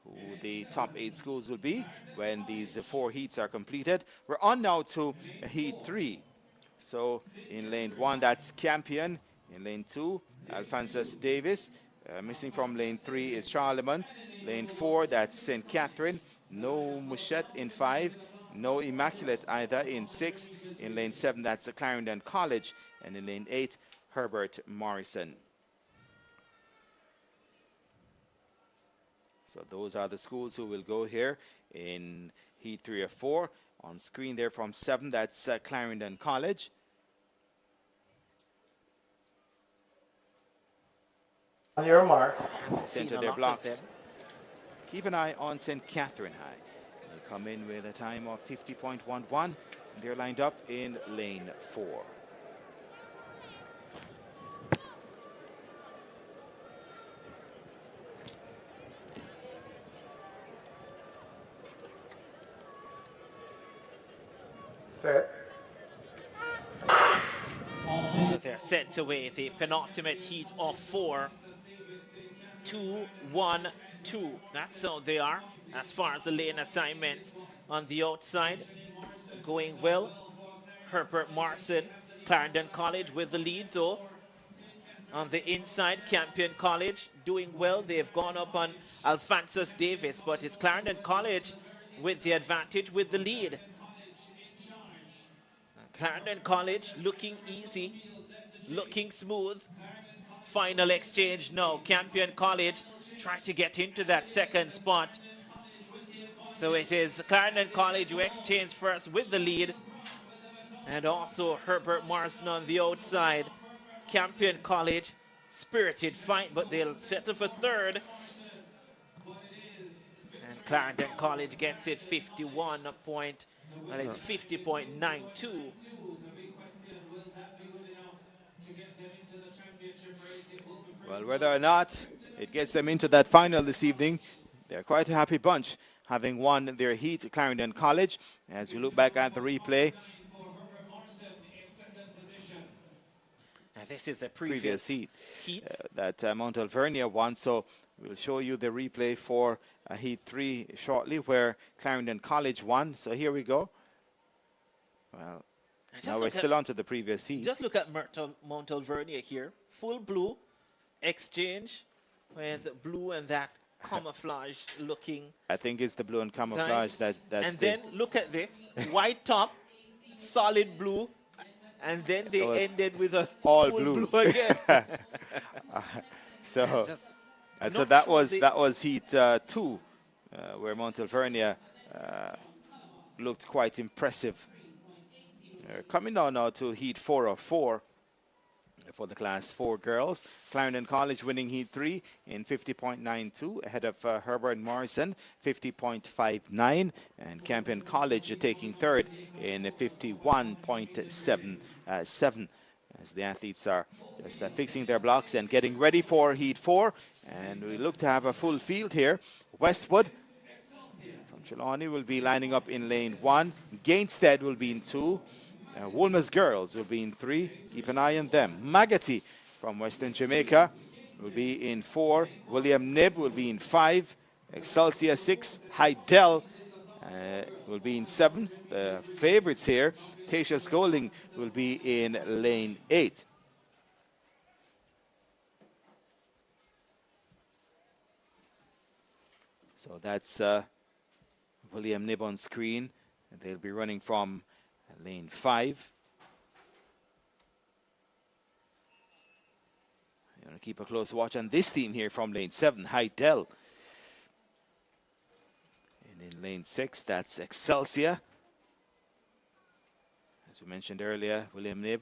who the top 8 schools will be when these 4 heats are completed. We're on now to Heat 3. So in lane 1, that's Campion. In lane 2, Alphonsus Davis. Missing from lane 3 is Charlemont. Lane 4, that's St. Catherine. No Mouchette in 5. No Immaculate either in 6. In lane 7, that's Clarendon College. And in lane 8, Herbert Morrison. So those are the schools who will go here in Heat 3 or 4. On screen there from 7, that's Clarendon College. On your marks. Center their blocks. Keep an eye on St. Catherine High. They come in with a time of 50.11. And they're lined up in lane 4. Set. They're sent away the penultimate heat of 4. 2, 1, 2. That's how they are as far as the lane assignments on the outside. Going well. Herbert Morrison, Clarendon College with the lead though. On the inside, Campion College doing well. They've gone up on Alphonsus Davis, but it's Clarendon College with the advantage with the lead. Clarendon College looking easy, looking smooth. Final exchange now. Campion College trying to get into that second spot. So it is Clarendon College who exchange first with the lead. And also Herbert Morrison on the outside. Campion College, spirited fight, but they'll settle for third. And Clarendon College gets it 51 point. Well, it's 50.92. Well, whether or not it gets them into that final this evening, they're quite a happy bunch, having won their heat at Clarendon College. As we look back at the replay, this is a previous heat that Mount Alvernia won. So we'll show you the replay for Heat 3 shortly, where Clarendon College won. So here we go. Well, now we're still on to the previous heat. Just look at Mount Alvernia here. Full blue exchange with blue and that camouflage looking. I think it's the blue and camouflage that's and then look at this. White top, solid blue. And then they ended with a all full blue again. So that was Heat 2, where Mount Alvernia looked quite impressive. Coming on now to Heat 4 of 4 for the Class 4 girls. Clarendon College winning Heat 3 in 50.92 ahead of Herbert Morrison 50.59, and Campion College taking third in 51.77 as the athletes are just fixing their blocks and getting ready for Heat 4. And we look to have a full field here. Westwood from Trelawney will be lining up in lane 1. Gainstead will be in 2. Wolmer's Girls will be in 3. Keep an eye on them. Magotty from Western Jamaica will be in 4. William Knibb will be in 5. Excelsior 6. Hydel will be in 7. The favorites here, Tasha Scolding, will be in lane 8. So that's William Knibb on screen. And they'll be running from lane 5. You want to keep a close watch on this team here from lane 7, Hydel. And in lane 6, that's Excelsior. As we mentioned earlier, William Knibb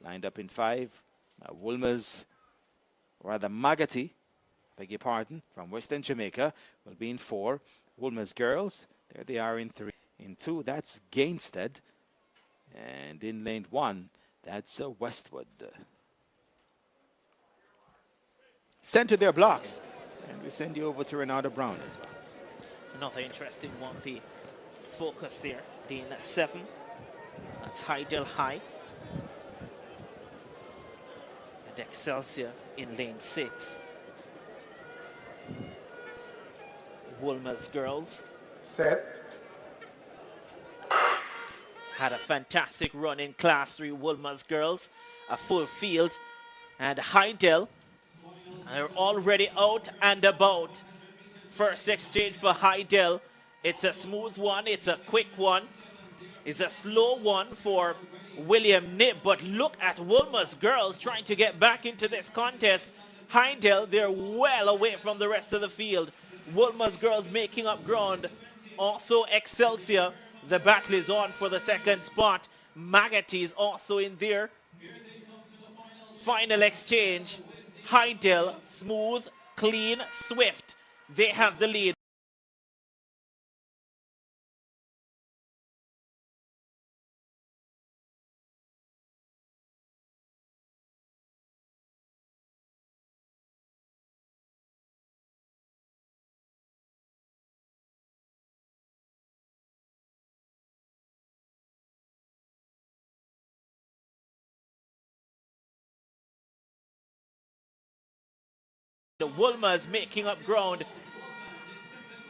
lined up in 5. Magotty, beg your pardon, from Western Jamaica will be in 4. Wolmer's Girls, there they are in 3. In 2, that's Gainstead. And in lane 1, that's Westwood. Center their blocks. And we send you over to Renata Brown as well. Another interesting one, the focus there. Lane 7, that's Hydel High. And Excelsior in lane 6. Woolmer's girls. Set. Had a fantastic run in Class 3 Woolmer's girls. A full field. And Heidel are already out and about. First exchange for Heidel. It's a smooth one. It's a quick one. It's a slow one for William Knibb. But look at Woolmer's girls trying to get back into this contest. Heidel, they're well away from the rest of the field. Woolmer's girls making up ground. Also Excelsior. The battle is on for the second spot. Magatti is also in there. Final exchange. Heidel, smooth, clean, swift. They have the lead. The Woolmers making up ground.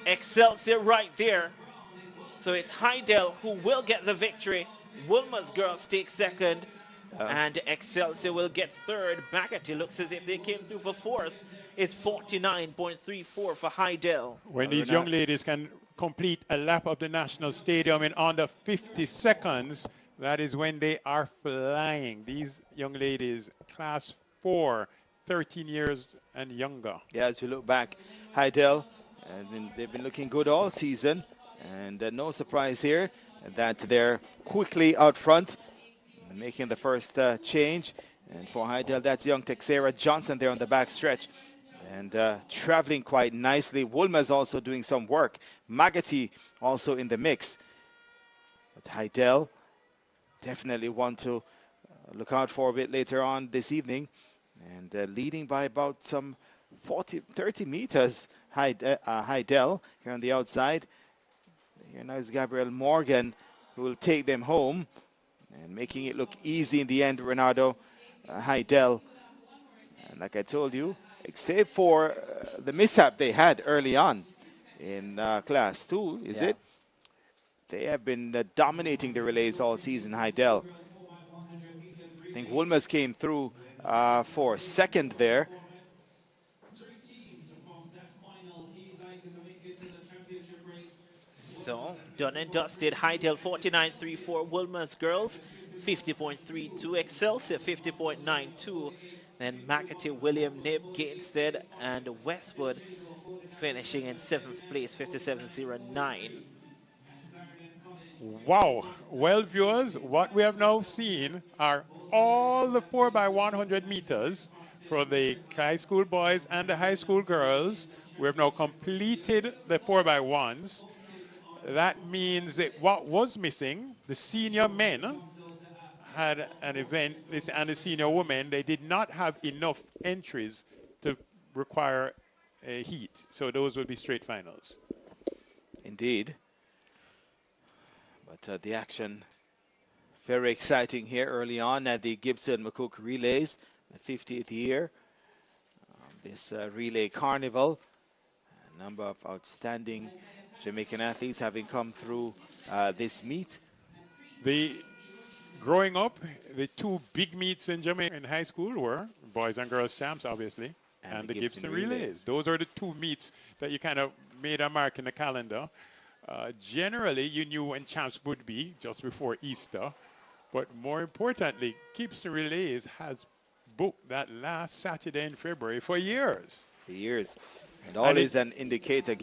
Excelsior right there. So it's Heidel who will get the victory. Woolmer's girls take second. And Excelsior will get third. Magatti looks as if they came through for fourth. It's 49.34 for Heidel. When these young ladies can complete a lap of the National Stadium in under 50 seconds, that is when they are flying. These young ladies, class 4, 13 years and younger. Yeah, as we look back, Heidel, they've been looking good all season. And no surprise here that they're quickly out front, making the first change. And for Heidel, that's young Texera Johnson there on the back stretch. And traveling quite nicely. Woolmer's also doing some work. Magatti also in the mix. But Heidel definitely want to look out for a bit later on this evening. And leading by about some 30 meters, Heidel here on the outside. Here now is Gabriel Morgan, who will take them home. And making it look easy in the end, Renato Heidel. And like I told you, except for the mishap they had early on in Class 2, is it? They have been dominating the relays all season, Heidel. I think Woolmer's came through for second there. So, done and dusted. Heidel 49.34. Woolmer's girls 50.32. Excelsior 50.92. Then Magatti, William Knibb, Gateshead, and Westwood finishing in 7th place, 57.09. Wow. Well, viewers, what we have now seen are all the 4x100 meters for the high school boys and the high school girls. We have now completed the 4x1s. That means that what was missing, the senior men had an event, and the senior women, they did not have enough entries to require a heat. So those will be straight finals. Indeed. But the action, very exciting here early on at the Gibson McCook Relays, the 50th year. This relay carnival, a number of outstanding Jamaican athletes having come through this meet. Growing up, the two big meets in Jamaica in high school were boys and girls champs, obviously, and the Gibson Relays. Those are the two meets that you kind of made a mark in the calendar. Generally, you knew when champs would be just before Easter, but more importantly, Gibson Relays has booked that last Saturday in February for years. For years. And always an indicator,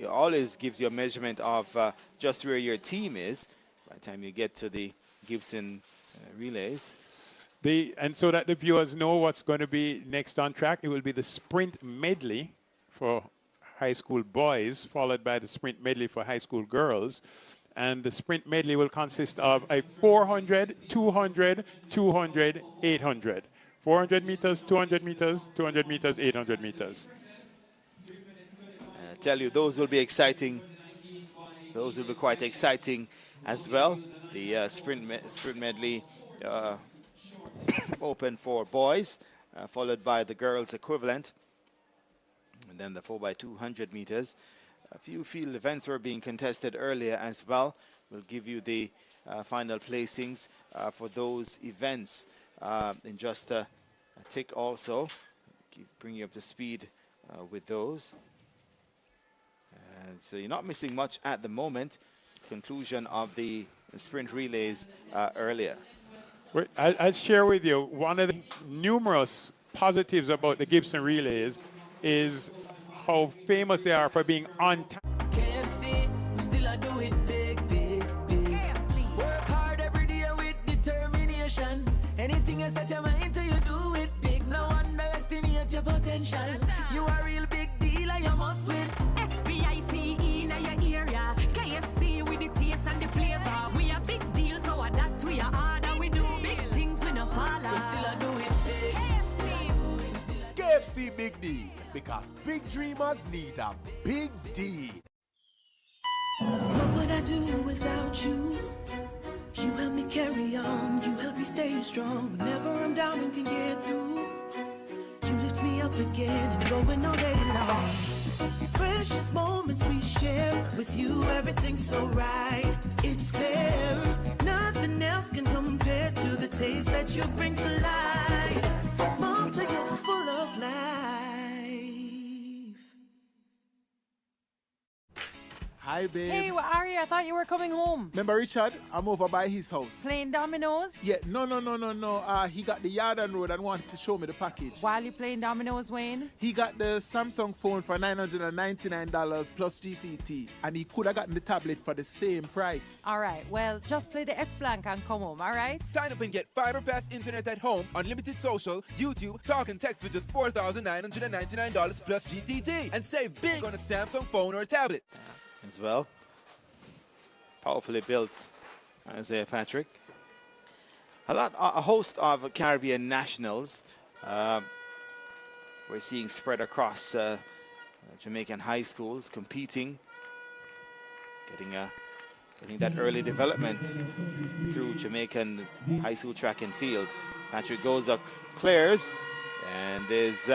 always gives you a measurement of just where your team is by the time you get to the Gibson Relays. And so that the viewers know what's going to be next on track, it will be the sprint medley for high school boys, followed by the sprint medley for high school girls. And the sprint medley will consist of a 400, 200, 200, 800. 400 meters, 200 meters, 200 meters, 800 meters. I tell you, those will be exciting. Those will be quite exciting as well. The sprint medley open for boys, followed by the girls equivalent. And then the 4x200 meters. a few field events were being contested earlier as well. We'll give you the final placings for those events in just a tick also. Keep bringing you up to speed with those. So you're not missing much at the moment. Conclusion of the sprint relays earlier. I'll share with you one of the numerous positives about the Gibson relays is how famous they are for being on time. KFC, we still a do it big, big, big. Work hard every day with determination. Anything you set your mind to, you do it big. No underestimate your potential. You are a real big deal and you must win. SPICE in your area. KFC with the taste and the flavor. We a big deal, so adapt to your order. We do big things, we no follow. We still a do it big. KFC Big Deal, because big dreamers need a big deal. What would I do without you? You help me carry on, you help me stay strong. Whenever I'm down and can get through, you lift me up again and going all day long. Precious moments we share with you, everything's so right. It's clear, nothing else can compare to the taste that you bring to life. Malta, you're full of life. Hi, babe. Hey, where are you? I thought you were coming home. Remember Richard? I'm over by his house. Playing dominoes? Yeah, no. He got the Yarden Road and wanted to show me the package. While you playing dominoes, Wayne? He got the Samsung phone for $999 plus GCT, and he could have gotten the tablet for the same price. All right, well, just play the S Blank and come home, all right? Sign up and get fiber-fast internet at home, unlimited social, YouTube, talk and text for just $4,999 plus GCT, and save big on a Samsung phone or a tablet. As well. Powerfully built Isaiah Patrick. A host of Caribbean nationals we're seeing spread across Jamaican high schools competing, getting that early development through Jamaican high school track and field. Patrick goes up, clears, and is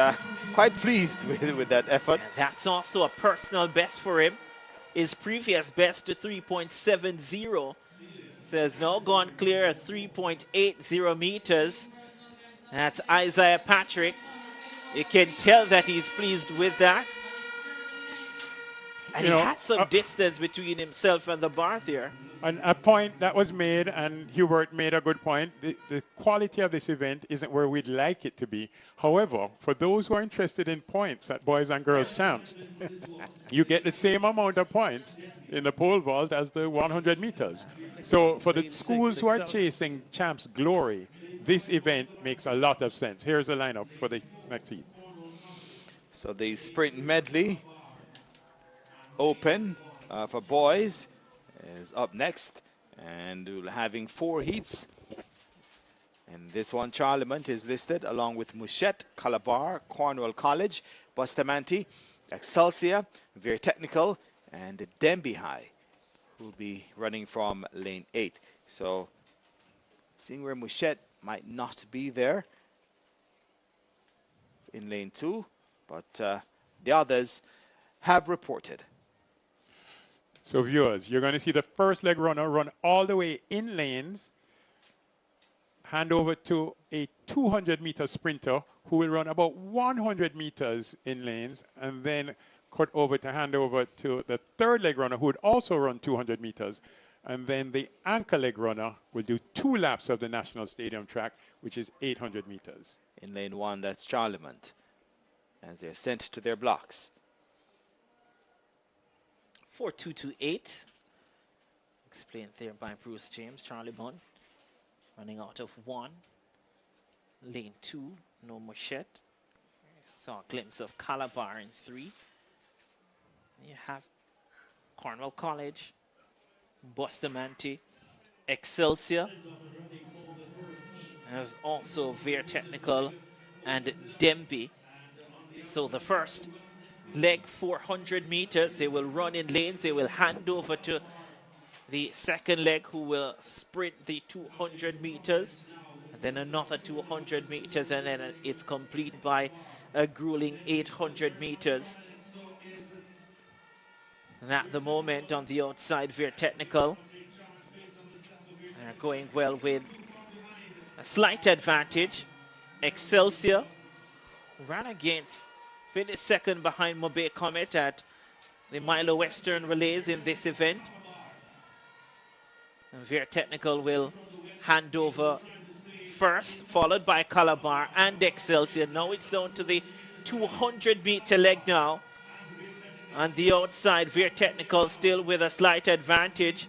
quite pleased with that effort. And that's also a personal best for him. His previous best to 3.70 says now gone clear at 3.80 meters. That's Isaiah Patrick. You can tell that he's pleased with that. And he had some distance between himself and the bar there. And a point that was made, and Hubert made a good point, the quality of this event isn't where we'd like it to be. However, for those who are interested in points at Boys and Girls Champs, you get the same amount of points in the pole vault as the 100 meters. So for the schools who are chasing Champs glory, this event makes a lot of sense. Here's the lineup for the next heat. So the sprint medley open for boys is up next, and we're having 4 heats. And this one, Charlemont, is listed along with Mouchette, Calabar, Cornwall College, Bustamante, Excelsior, Vere Technical, and Denby High, who will be running from lane 8. So seeing where Mouchette might not be there in lane 2, but the others have reported. So viewers, you're going to see the first leg runner run all the way in lanes, hand over to a 200-meter sprinter who will run about 100 meters in lanes, and then cut over to hand over to the third leg runner who would also run 200 meters. And then the anchor leg runner will do 2 laps of the National Stadium track, which is 800 meters. In lane 1, that's Charlemont, as they're sent to their blocks. 4.228. Explained there by Bruce James. Charlemont running out of 1. Lane 2, no Mouchette. Saw a glimpse of Calabar in 3. You have Cornwall College, Bustamante, Excelsior. There's also Vere Technical and Denby. So the first leg 400 meters, they will run in lanes, they will hand over to the second leg who will sprint the 200 meters, and then another 200 meters, and then it's complete by a grueling 800 meters. And at the moment on the outside, Veer Technical. They're going well with a slight advantage. Excelsior ran against, finished second behind Mobay Comet at the Milo Western Relays in this event. And Veer Technical will hand over first, followed by Calabar and Excelsior. Now it's down to the 200-meter leg now. On the outside, Veer Technical still with a slight advantage.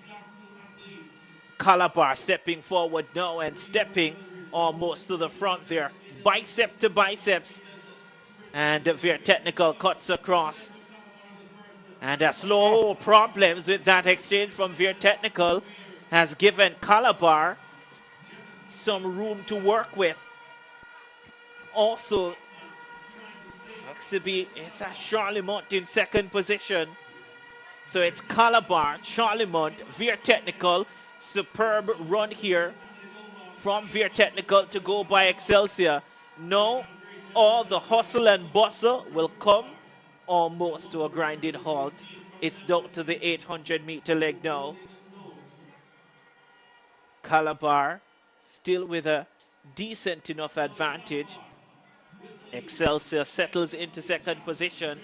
Calabar stepping forward now and stepping almost to the front there. Bicep to biceps. And Veer Technical cuts across. And a slow problems with that exchange from Veer Technical has given Calabar some room to work with. Also, looks to be Charlemont in second position. So it's Calabar, Charlemont, Veer Technical. Superb run here from Veer Technical to go by Excelsior. Now all the hustle and bustle will come almost to a grinding halt. It's down to the 800-meter leg now. Calabar still with a decent enough advantage. Excelsior settles into second position.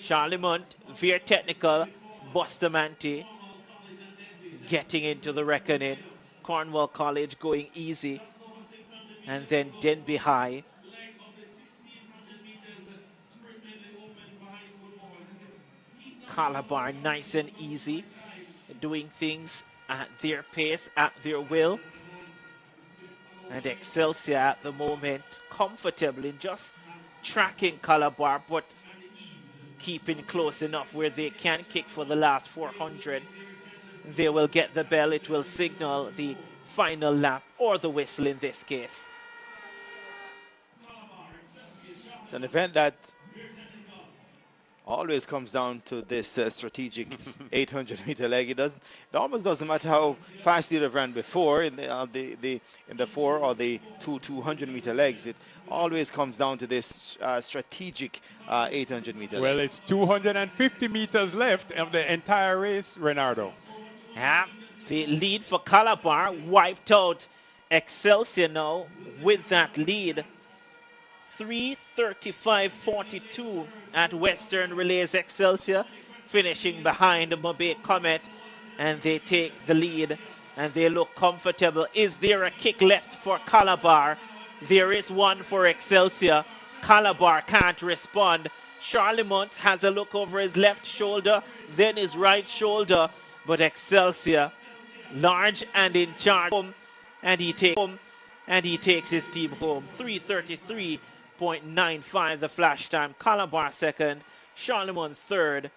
Charlemont, Veer Technical, Bustamante getting into the reckoning. Cornwall College going easy. And then Denby High. Calabar nice and easy, doing things at their pace, at their will. And Excelsior at the moment comfortably just tracking Calabar, but keeping close enough where they can kick for the last 400. They will get the bell. It will signal the final lap, or the whistle in this case. It's an event that always comes down to this strategic 800-meter leg. It almost doesn't matter how fast you'd have ran before in the 4 or the 200-meter legs. It always comes down to this strategic 800-meter Well, leg. it's 250 meters left of the entire race, Renardo. Yeah, the lead for Calabar wiped out Excelsior now with that lead. 3:35.42 at Western Relays. Excelsior finishing behind Mobay Comet, and they take the lead and they look comfortable. Is there a kick left for Calabar? There is one for Excelsior. Calabar can't respond. Charlemont has a look over his left shoulder, then his right shoulder, but Excelsior large and in charge, and he takes his team home. 3:33.95 the flash time. Calabar second, Charlemont third,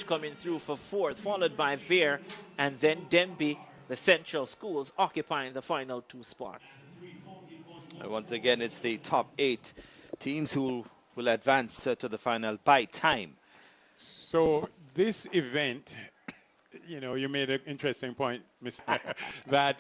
coming through for fourth, followed by Veer, and then Denby, the Central Schools, occupying the final 2 spots. And once again, it's the top 8 teams who will advance to the final by time. So this event, you know, you made an interesting point, Mr. that,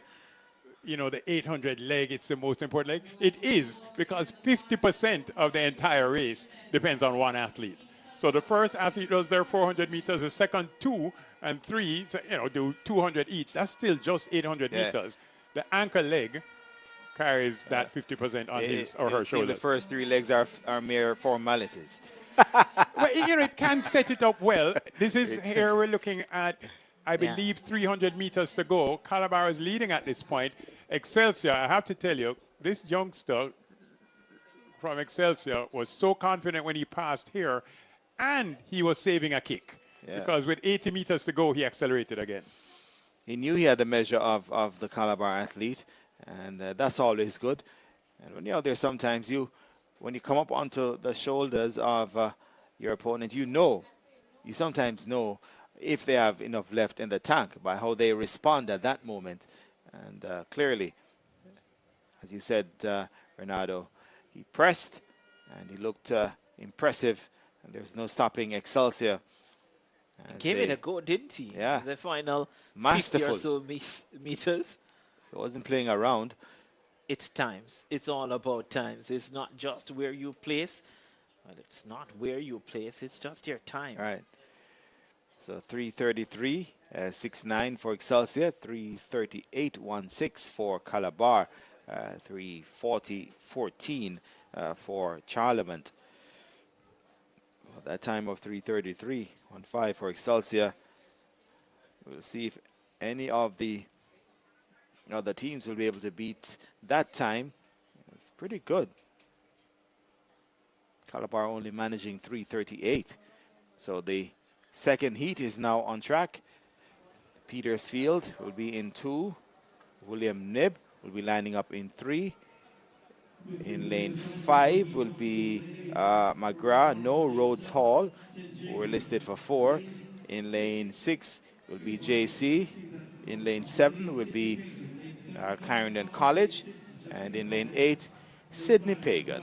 you know, the 800 leg, it's the most important leg. It is, because 50% of the entire race depends on one athlete. So the first athlete does their 400 meters, the second 2 and 3, so, you know, do 200 each. That's still just 800 meters. The anchor leg carries that 50% on his or her shoulder. The first 3 legs are mere formalities. Well, you know, it can set it up well. This is here we're looking at, I believe, 300 meters to go. Calabar is leading at this point. Excelsior, I have to tell you, this youngster from Excelsior was so confident when he passed here, and he was saving a kick. Because with 80 meters to go, he accelerated again. He knew he had the measure of the Calabar athlete, and that's always good. And when you're out there, sometimes when you come up onto the shoulders of your opponent, you sometimes know if they have enough left in the tank by how they respond at that moment. And clearly, as you said, Renardo, he pressed and he looked impressive, and there's no stopping Excelsior. Gave it a go, didn't he? Yeah. The final Masterful. 50 or so meters. He wasn't playing around. It's times. It's all about times. It's not just where you place. Well, it's not where you place. It's just your time. Right. So 333, 6-9 for Excelsior, 338.16 for Calabar, 340.14 for Charlemont. Well, that time of 333.15 for Excelsior. We'll see if any of the other teams will be able to beat that time. It's pretty good. Calabar only managing 338. So the second heat is now on track. Petersfield will be in 2. William Knibb will be lining up in 3. In lane 5 will be McGrath, no Rhodes Hall, who were listed for 4. In lane 6 will be JC. In lane 7 will be Clarendon College. And in lane 8, Sydney Pagan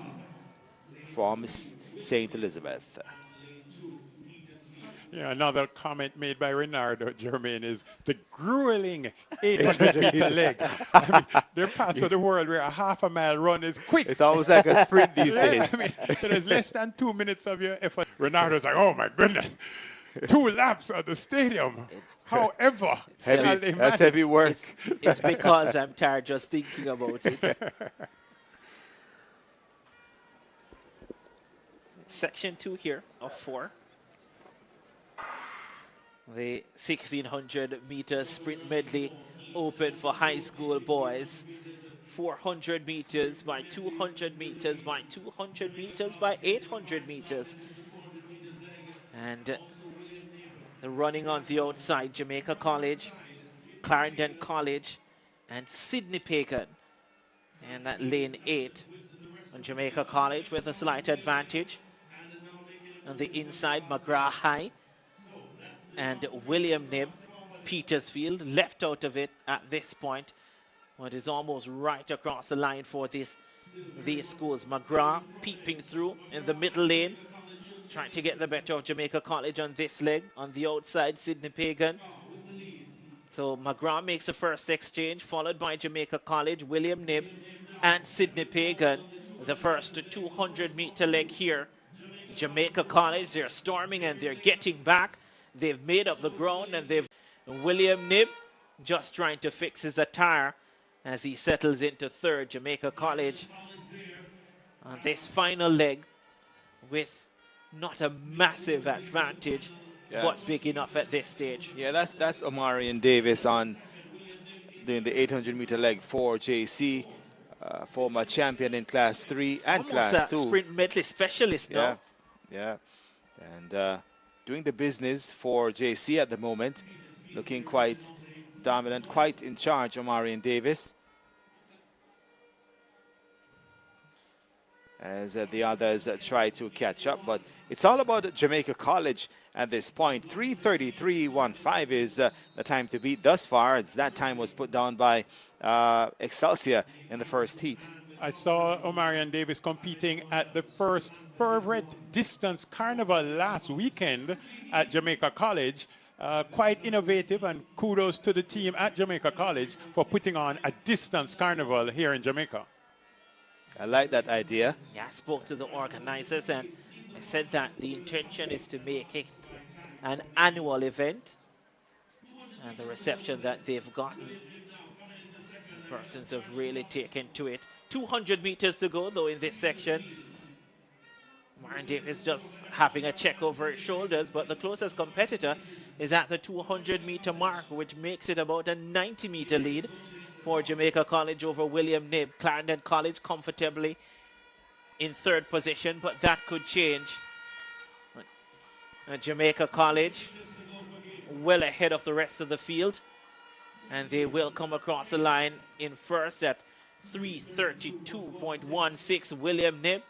from St. Elizabeth. Yeah, another comment made by Renardo Jermaine is the grueling 800-meter leg. I mean, there are parts of the world where a half-a-mile run is quick. It's almost like a sprint these days. I mean, there's less than 2 minutes of your effort. Renardo's like, oh my goodness, 2 laps at the stadium. However, that's heavy work. It's because I'm tired just thinking about it. Section 2 here of 4. The 1600-meter sprint medley open for high school boys. 400 meters by 200 meters by 200 meters by 800 meters. And the running on the outside, Jamaica College, Clarendon College, and Sydney Pagan. And at lane 8, on Jamaica College with a slight advantage. On the inside, McGrath High and William Knibb. Petersfield left out of it at this point, but is almost right across the line for these schools. McGrath peeping through in the middle lane, trying to get the better of Jamaica College on this leg. On the outside, Sydney Pagan. So McGrath makes the first exchange, followed by Jamaica College, William Knibb, and Sydney Pagan. The first 200-meter leg here. Jamaica College, they're storming and they're getting back. They've made up the ground, and William Knibb just trying to fix his attire as he settles into 3rd. Jamaica College on this final leg with not a massive advantage, but big enough at this stage. Yeah, that's Omarion Davis on doing the 800-meter leg for JC, former champion in Class 3 and Almost Class 2. A sprint medley specialist now. Yeah, and doing the business for JC at the moment, looking quite dominant, quite in charge, Omarion Davis. As the others try to catch up, but it's all about Jamaica College at this point. 3:33.15 is the time to beat thus far, as that time was put down by Excelsior in the first heat. I saw Omarion Davis competing at the first Pervert Distance Carnival last weekend at Jamaica College. Quite innovative, and kudos to the team at Jamaica College for putting on a distance carnival here in Jamaica. I like that idea. Yeah, I spoke to the organizers and I said that the intention is to make it an annual event, and the reception that they've gotten, persons have really taken to it. 200 meters to go though in this section. Omarion Davis just having a check over his shoulders, but the closest competitor is at the 200-meter mark, which makes it about a 90-meter lead for Jamaica College over William Knibb. Clarendon College comfortably in 3rd position, but that could change. Jamaica College well ahead of the rest of the field, and they will come across the line in first at 3:32.16. William Knibb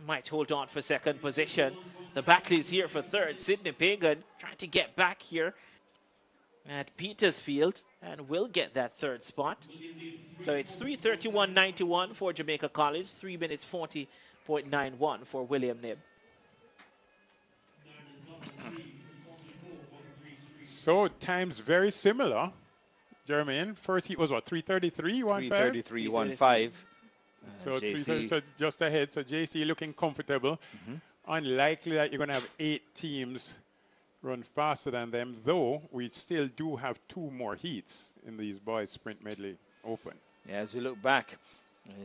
might hold on for 2nd position. The battle is here for 3rd. Sydney Pagan trying to get back here at Petersfield and will get that 3rd spot. So it's 3:31.91 for Jamaica College, 3 minutes 40.91 for William Knibb. So times very similar. Jermaine, first heat was what, 3:33.15? 3:33.15. So, so just ahead. So JC looking comfortable. Unlikely that you're going to have 8 teams run faster than them, though we still do have 2 more heats in these boys sprint medley open. Yeah, as we look back,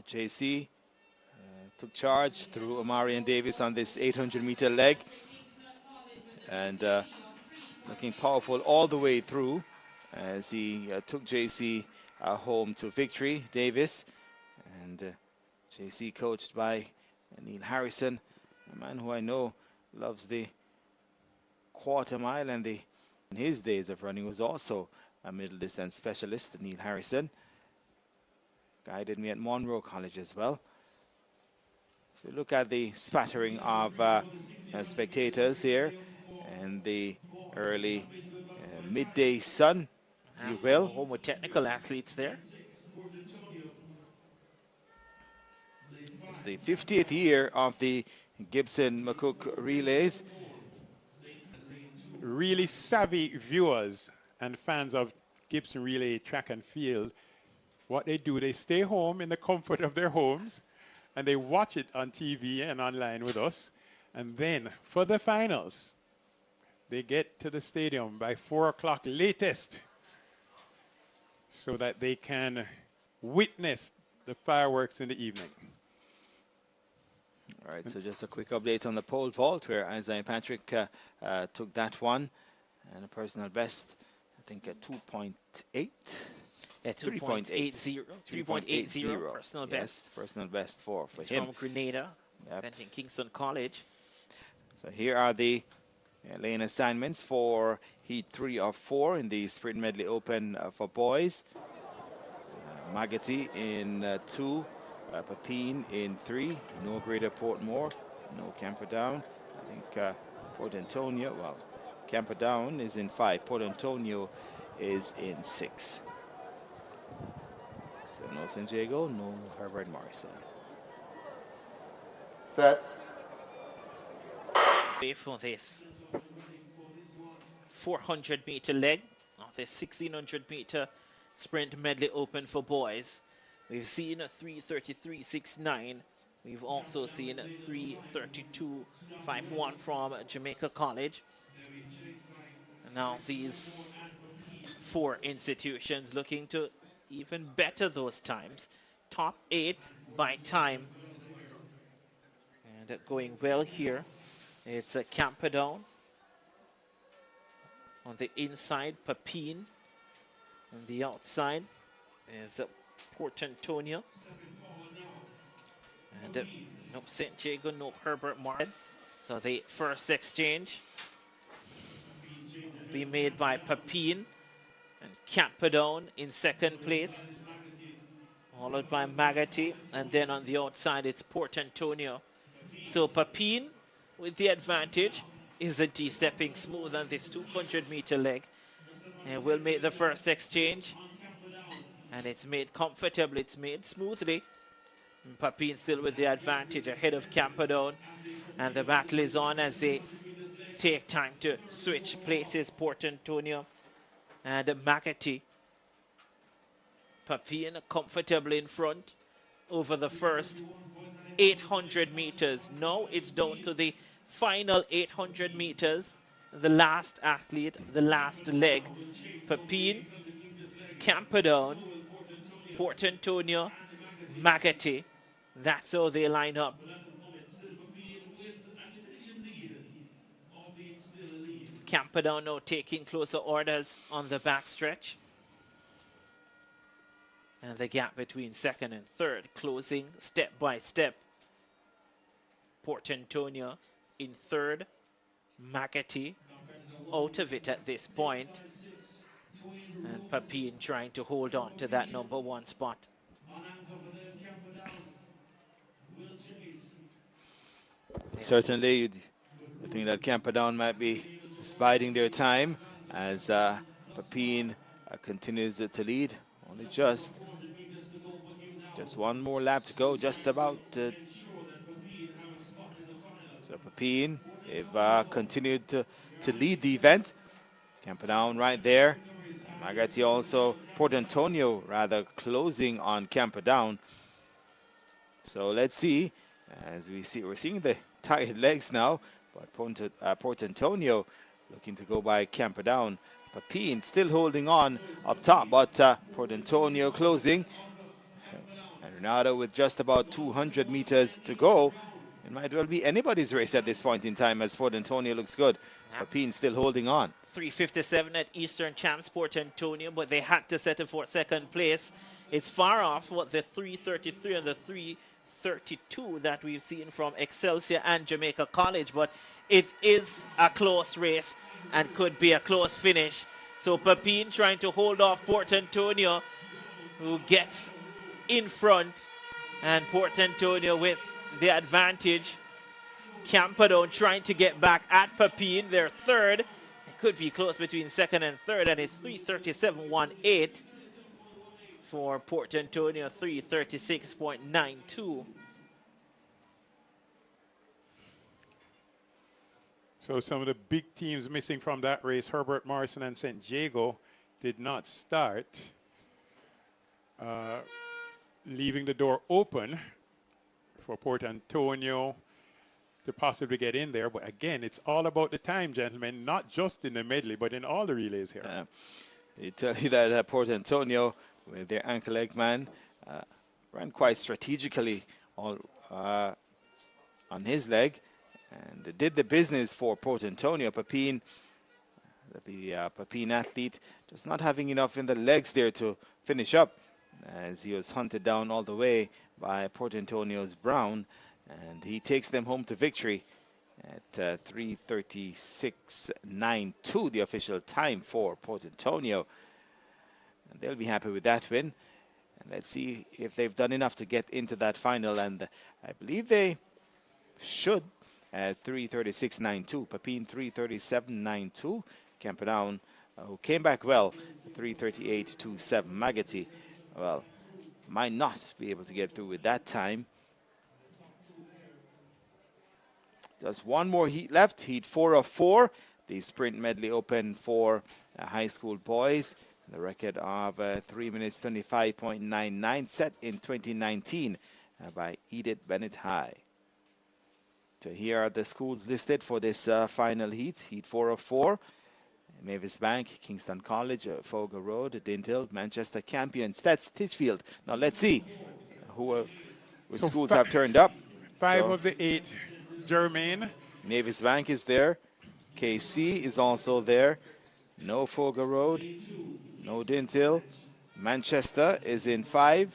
JC took charge through Amarian Davis on this 800-meter leg. And looking powerful all the way through as he took JC home to victory. Davis and JC coached by Neil Harrison, a man who I know loves the quarter mile, and in his days of running was also a middle distance specialist. Neil Harrison guided me at Monroe College as well. So look at the spattering of spectators here and the early midday sun, if you will. Home with technical athletes there. It's the 50th year of the Gibson McCook Relays. Really savvy viewers and fans of Gibson Relay track and field, what they do, they stay home in the comfort of their homes and they watch it on TV and online with us. And then for the finals, they get to the stadium by 4 o'clock latest so that they can witness the fireworks in the evening. All right, so just a quick update on the pole vault where Isaiah Patrick took that one, and a personal best, I think, at 2.8. Yeah, 3.80. 3.80 personal best. Yes, personal best for it's him. From Grenada, Yep. then in Kingston College. So here are the lane assignments for Heat 3 of 4 in the Sprint Medley Open for boys. Magati in 2. Papine in 3, no Greater Portmore, no Camperdown. I think Port Antonio, well, Camperdown is in 5, Port Antonio is in 6. So no San Diego, no Herbert Morrison. Set. For this 400-meter leg of the 1600-meter Sprint Medley Open for boys. We've seen a 3:33.69. We've also seen a 3:32.51 from Jamaica College. And now these 4 institutions looking to even better those times. Top 8 by time. And going well here. It's a Camperdown. On the inside, Papine. On the outside is a Port Antonio. And no St. Diego, no Herbert Martin. So the first exchange be made by Papine and Camperdown in second place, followed by Magati, and then on the outside it's Port Antonio. So Papine with the advantage is a D-stepping smooth on this 200-meter leg, and will make the first exchange. And it's made comfortably, it's made smoothly. And Papine still with the advantage ahead of Camperdown. And the battle is on as they take time to switch places, Port Antonio and Magati. Papine comfortably in front over the first 800 meters. Now it's down to the final 800 meters. The last athlete, the last leg. Papine, Camperdown, Port Antonio, Magati. That's how they line up. Camperdown now taking closer orders on the backstretch. And the gap between second and third closing step by step. Port Antonio in third. Magati out of it at this point. And Papine trying to hold on to that number 1 spot. Certainly, I think that Camperdown might be biding their time as Papine continues to lead. Only just one more lap to go, just about. So Papine, they've continued to lead the event. Camperdown right there. Magati also, Port Antonio rather, closing on Camperdown. So let's see, as we're seeing the tired legs now, but Port Antonio looking to go by Camperdown. Papine still holding on up top, but Port Antonio closing. And Renato with just about 200 meters to go. It might well be anybody's race at this point in time as Port Antonio looks good. Papine still holding on. 3:57 at Eastern Champs Port Antonio, but they had to settle for second place. It's far off what the 3:33 and the 3:32 that we've seen from Excelsior and Jamaica College, but it is a close race and could be a close finish. So Papine trying to hold off Port Antonio, who gets in front, and Port Antonio with the advantage. Camperdown trying to get back at Papine. They're third. It could be close between second and third, and it's 3:37.18 for Port Antonio, 3:36.92. So some of the big teams missing from that race, Herbert Morrison and St. Jago, did not start, leaving the door open for Port Antonio to possibly get in there. But again, it's all about the time, gentlemen, not just in the medley, but in all the relays here. They tell you that Port Antonio, with their ankle leg man, ran quite strategically on his leg and did the business for Port Antonio. Papine, the Papine athlete, just not having enough in the legs there to finish up, as he was hunted down all the way by Port Antonio's Brown, and he takes them home to victory at 3:36.92, the official time for Port Antonio. And they'll be happy with that win. And let's see if they've done enough to get into that final, and I believe they should at 3:36.92. Papine 3:37.92. Camperdown, who came back well, 3:38.27. Magotty, well, might not be able to get through with that time. Just one more heat left, heat 4 of 4. The sprint medley open for high school boys. The record of 3 minutes 25.99 set in 2019 by Edith Bennett High. So here are the schools listed for this final heat, heat 4 of 4. Mavis Bank, Kingston College, Fogo Road, Dintle, Manchester, Campion, Stats, Titchfield. Now let's see which schools have turned up. 5 of the 8, Germain. Mavis Bank is there. KC is also there. No Fogo Road, no Dintle. Manchester is in 5.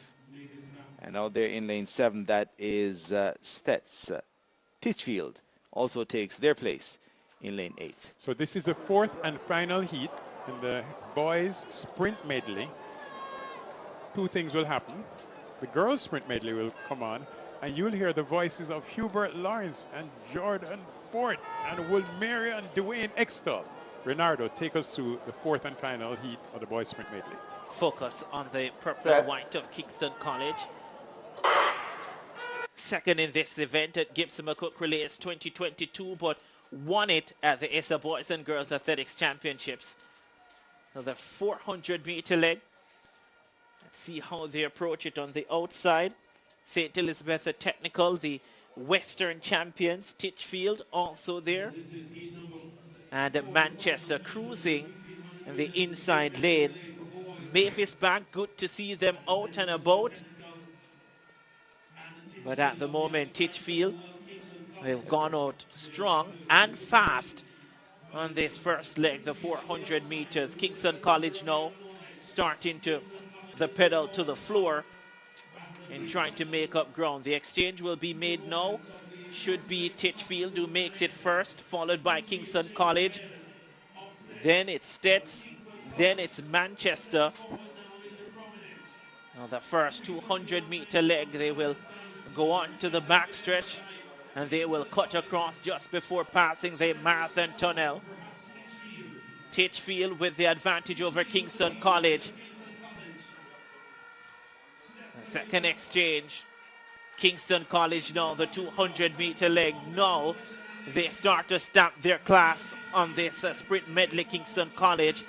And out there in lane 7, that is Stets. Titchfield also takes their place in lane 8. So this is the 4th and final heat in the boys sprint medley. 2 things will happen. The girls sprint medley will come on, and you'll hear the voices of Hubert Lawrence and Jordan Fort and Wilmeria and Dwayne Extall. Renardo, take us through the 4th and final heat of the boys sprint medley. Focus on the purple and white of Kingston College. Second in this event at Gibson McCook Relays 2022, but won it at the ESSA Boys and Girls Athletics Championships. So the 400-meter leg. Let's see how they approach it on the outside. St. Elizabeth Technical, the Western champions. Titchfield also there. And Manchester cruising in the inside lane. Mavis Bank, good to see them out and about. But at the moment, Titchfield, they've gone out strong and fast on this first leg, the 400 meters. Kingston College now starting to the pedal to the floor and trying to make up ground. The exchange will be made now. Should be Titchfield who makes it first, followed by Kingston College. Then it's Stets. Then it's Manchester. Now the first 200-meter leg, they will go on to the backstretch, and they will cut across just before passing the marathon tunnel. Titchfield with the advantage over Kingston College. The second exchange. Kingston College now, the 200-meter leg. Now they start to stamp their class on this sprint medley. Kingston College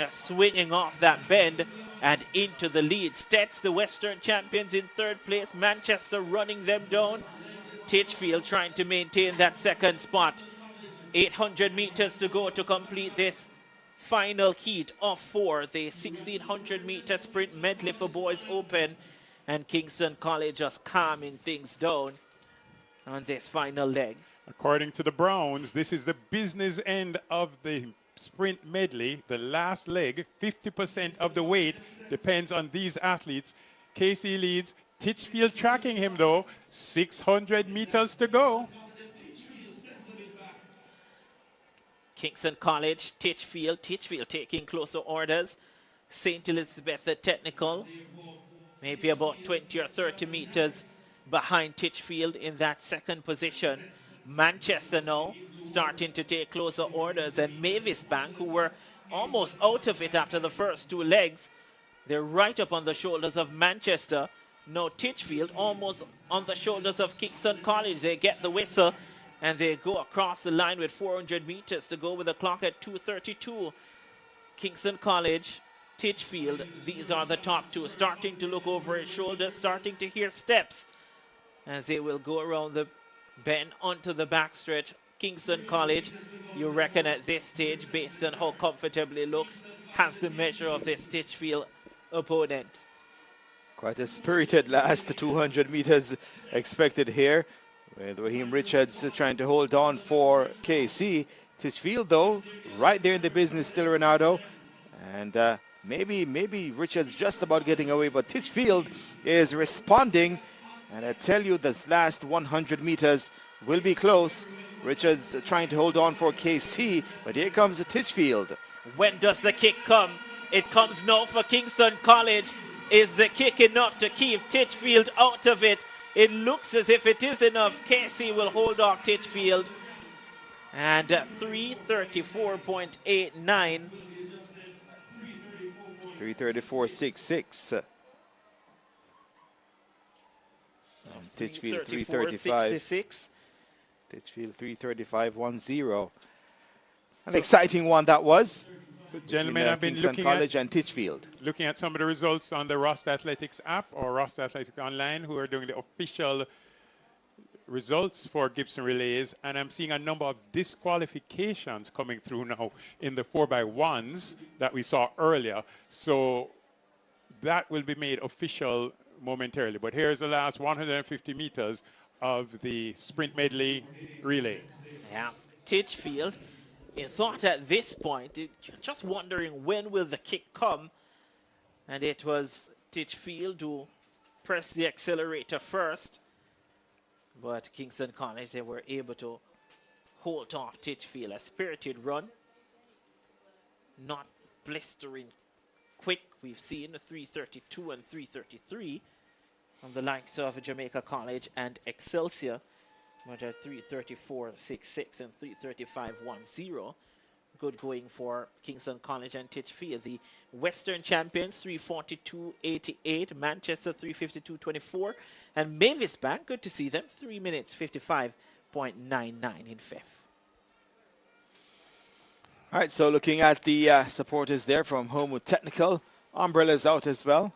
swinging off that bend and into the lead. Stets, the Western champions, in 3rd place. Manchester running them down. Titchfield trying to maintain that 2nd spot. 800 meters to go to complete this final heat of 4, the 1600 meter sprint medley for boys open, and Kingston College just calming things down on this final leg. According to the Browns, this is the business end of the sprint medley, the last leg. 50% of the weight depends on these athletes. KC leads. Titchfield tracking him though. 600 meters to go. Kingston College, Titchfield taking closer orders. St. Elizabeth the Technical, maybe about 20 or 30 meters behind Titchfield in that second position. Manchester now starting to take closer orders, and Mavis Bank, who were almost out of it after the first 2 legs, they're right up on the shoulders of Manchester. Now Titchfield almost on the shoulders of Kingston College. They get the whistle and they go across the line with 400 meters to go with the clock at 2:32. Kingston College, Titchfield, these are the top 2. Starting to look over his shoulder, starting to hear steps as they will go around the bend onto the backstretch. Kingston College, you reckon at this stage, based on how comfortably it looks, has the measure of this Titchfield opponent. Quite a spirited last 200 meters expected here, with Raheem Richards trying to hold on for KC. Titchfield, though, right there in the business still, Renato. And maybe Richards just about getting away, but Titchfield is responding. And I tell you, this last 100 meters will be close. Richards trying to hold on for KC, but here comes the Titchfield. When does the kick come? It comes now for Kingston College. Is the kick enough to keep Titchfield out of it? It looks as if it is enough. KC will hold off Titchfield. And 3:34.89. 3:34.66. Titchfield 3:35. Titchfield 3:35.10. An exciting one that was. So, gentlemen, I've been Kingston looking College and Titchfield. Looking at some of the results on the Rost Athletics app or Rost Athletics Online, who are doing the official results for Gibson Relays, and I'm seeing a number of disqualifications coming through now in the 4x1s that we saw earlier. So that will be made official momentarily. But here's the last 150 meters of the sprint medley relay. Yeah, Titchfield. You thought at this point, just wondering when will the kick come, and it was Titchfield who pressed the accelerator first, but Kingston College, they were able to hold off Titchfield. A spirited run, not blistering quick. We've seen the 3:32 and 3:33 from the likes of Jamaica College and Excelsior. But at 3:34.66 and 3:35.10. Good going for Kingston College and Titchfield. The Western champions 3:42.88, Manchester 3:52.24, and Mavis Bank, good to see them, 3 minutes 55.99 in fifth. All right, so looking at the supporters there from Homewood Technical, umbrellas out as well.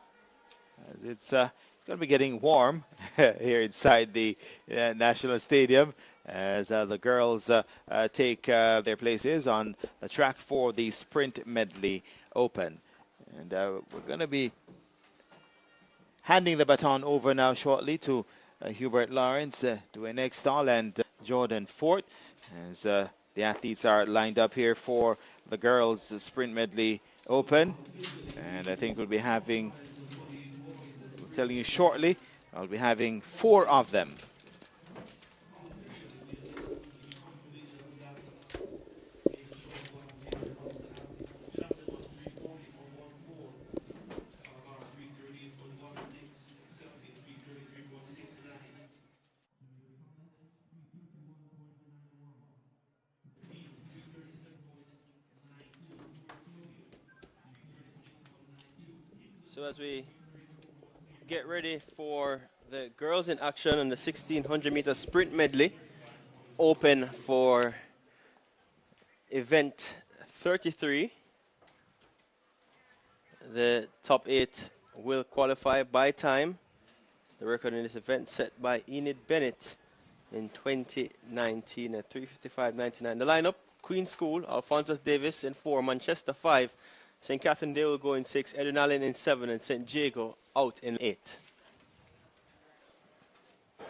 As it's going to be getting warm here inside the National Stadium as the girls take their places on the track for the Sprint Medley Open. And we're going to be handing the baton over now shortly to Hubert Lawrence, Dwayne Extall, and Jordan Fort as the athletes are lined up here for the girls' Sprint Medley Open. And I think we'll be having, telling you shortly, I'll be having 4 of them. So as we get ready for the girls in action on the 1600 meter sprint medley, open for event 33. The top 8 will qualify by time. The record in this event set by Enid Bennett in 2019 at 355.99. The lineup: Queen School, Alphonsus Davis in 4, Manchester 5, St. Catherine Day will go in 6, Eden Allen in 7, and St. Jago out in 8.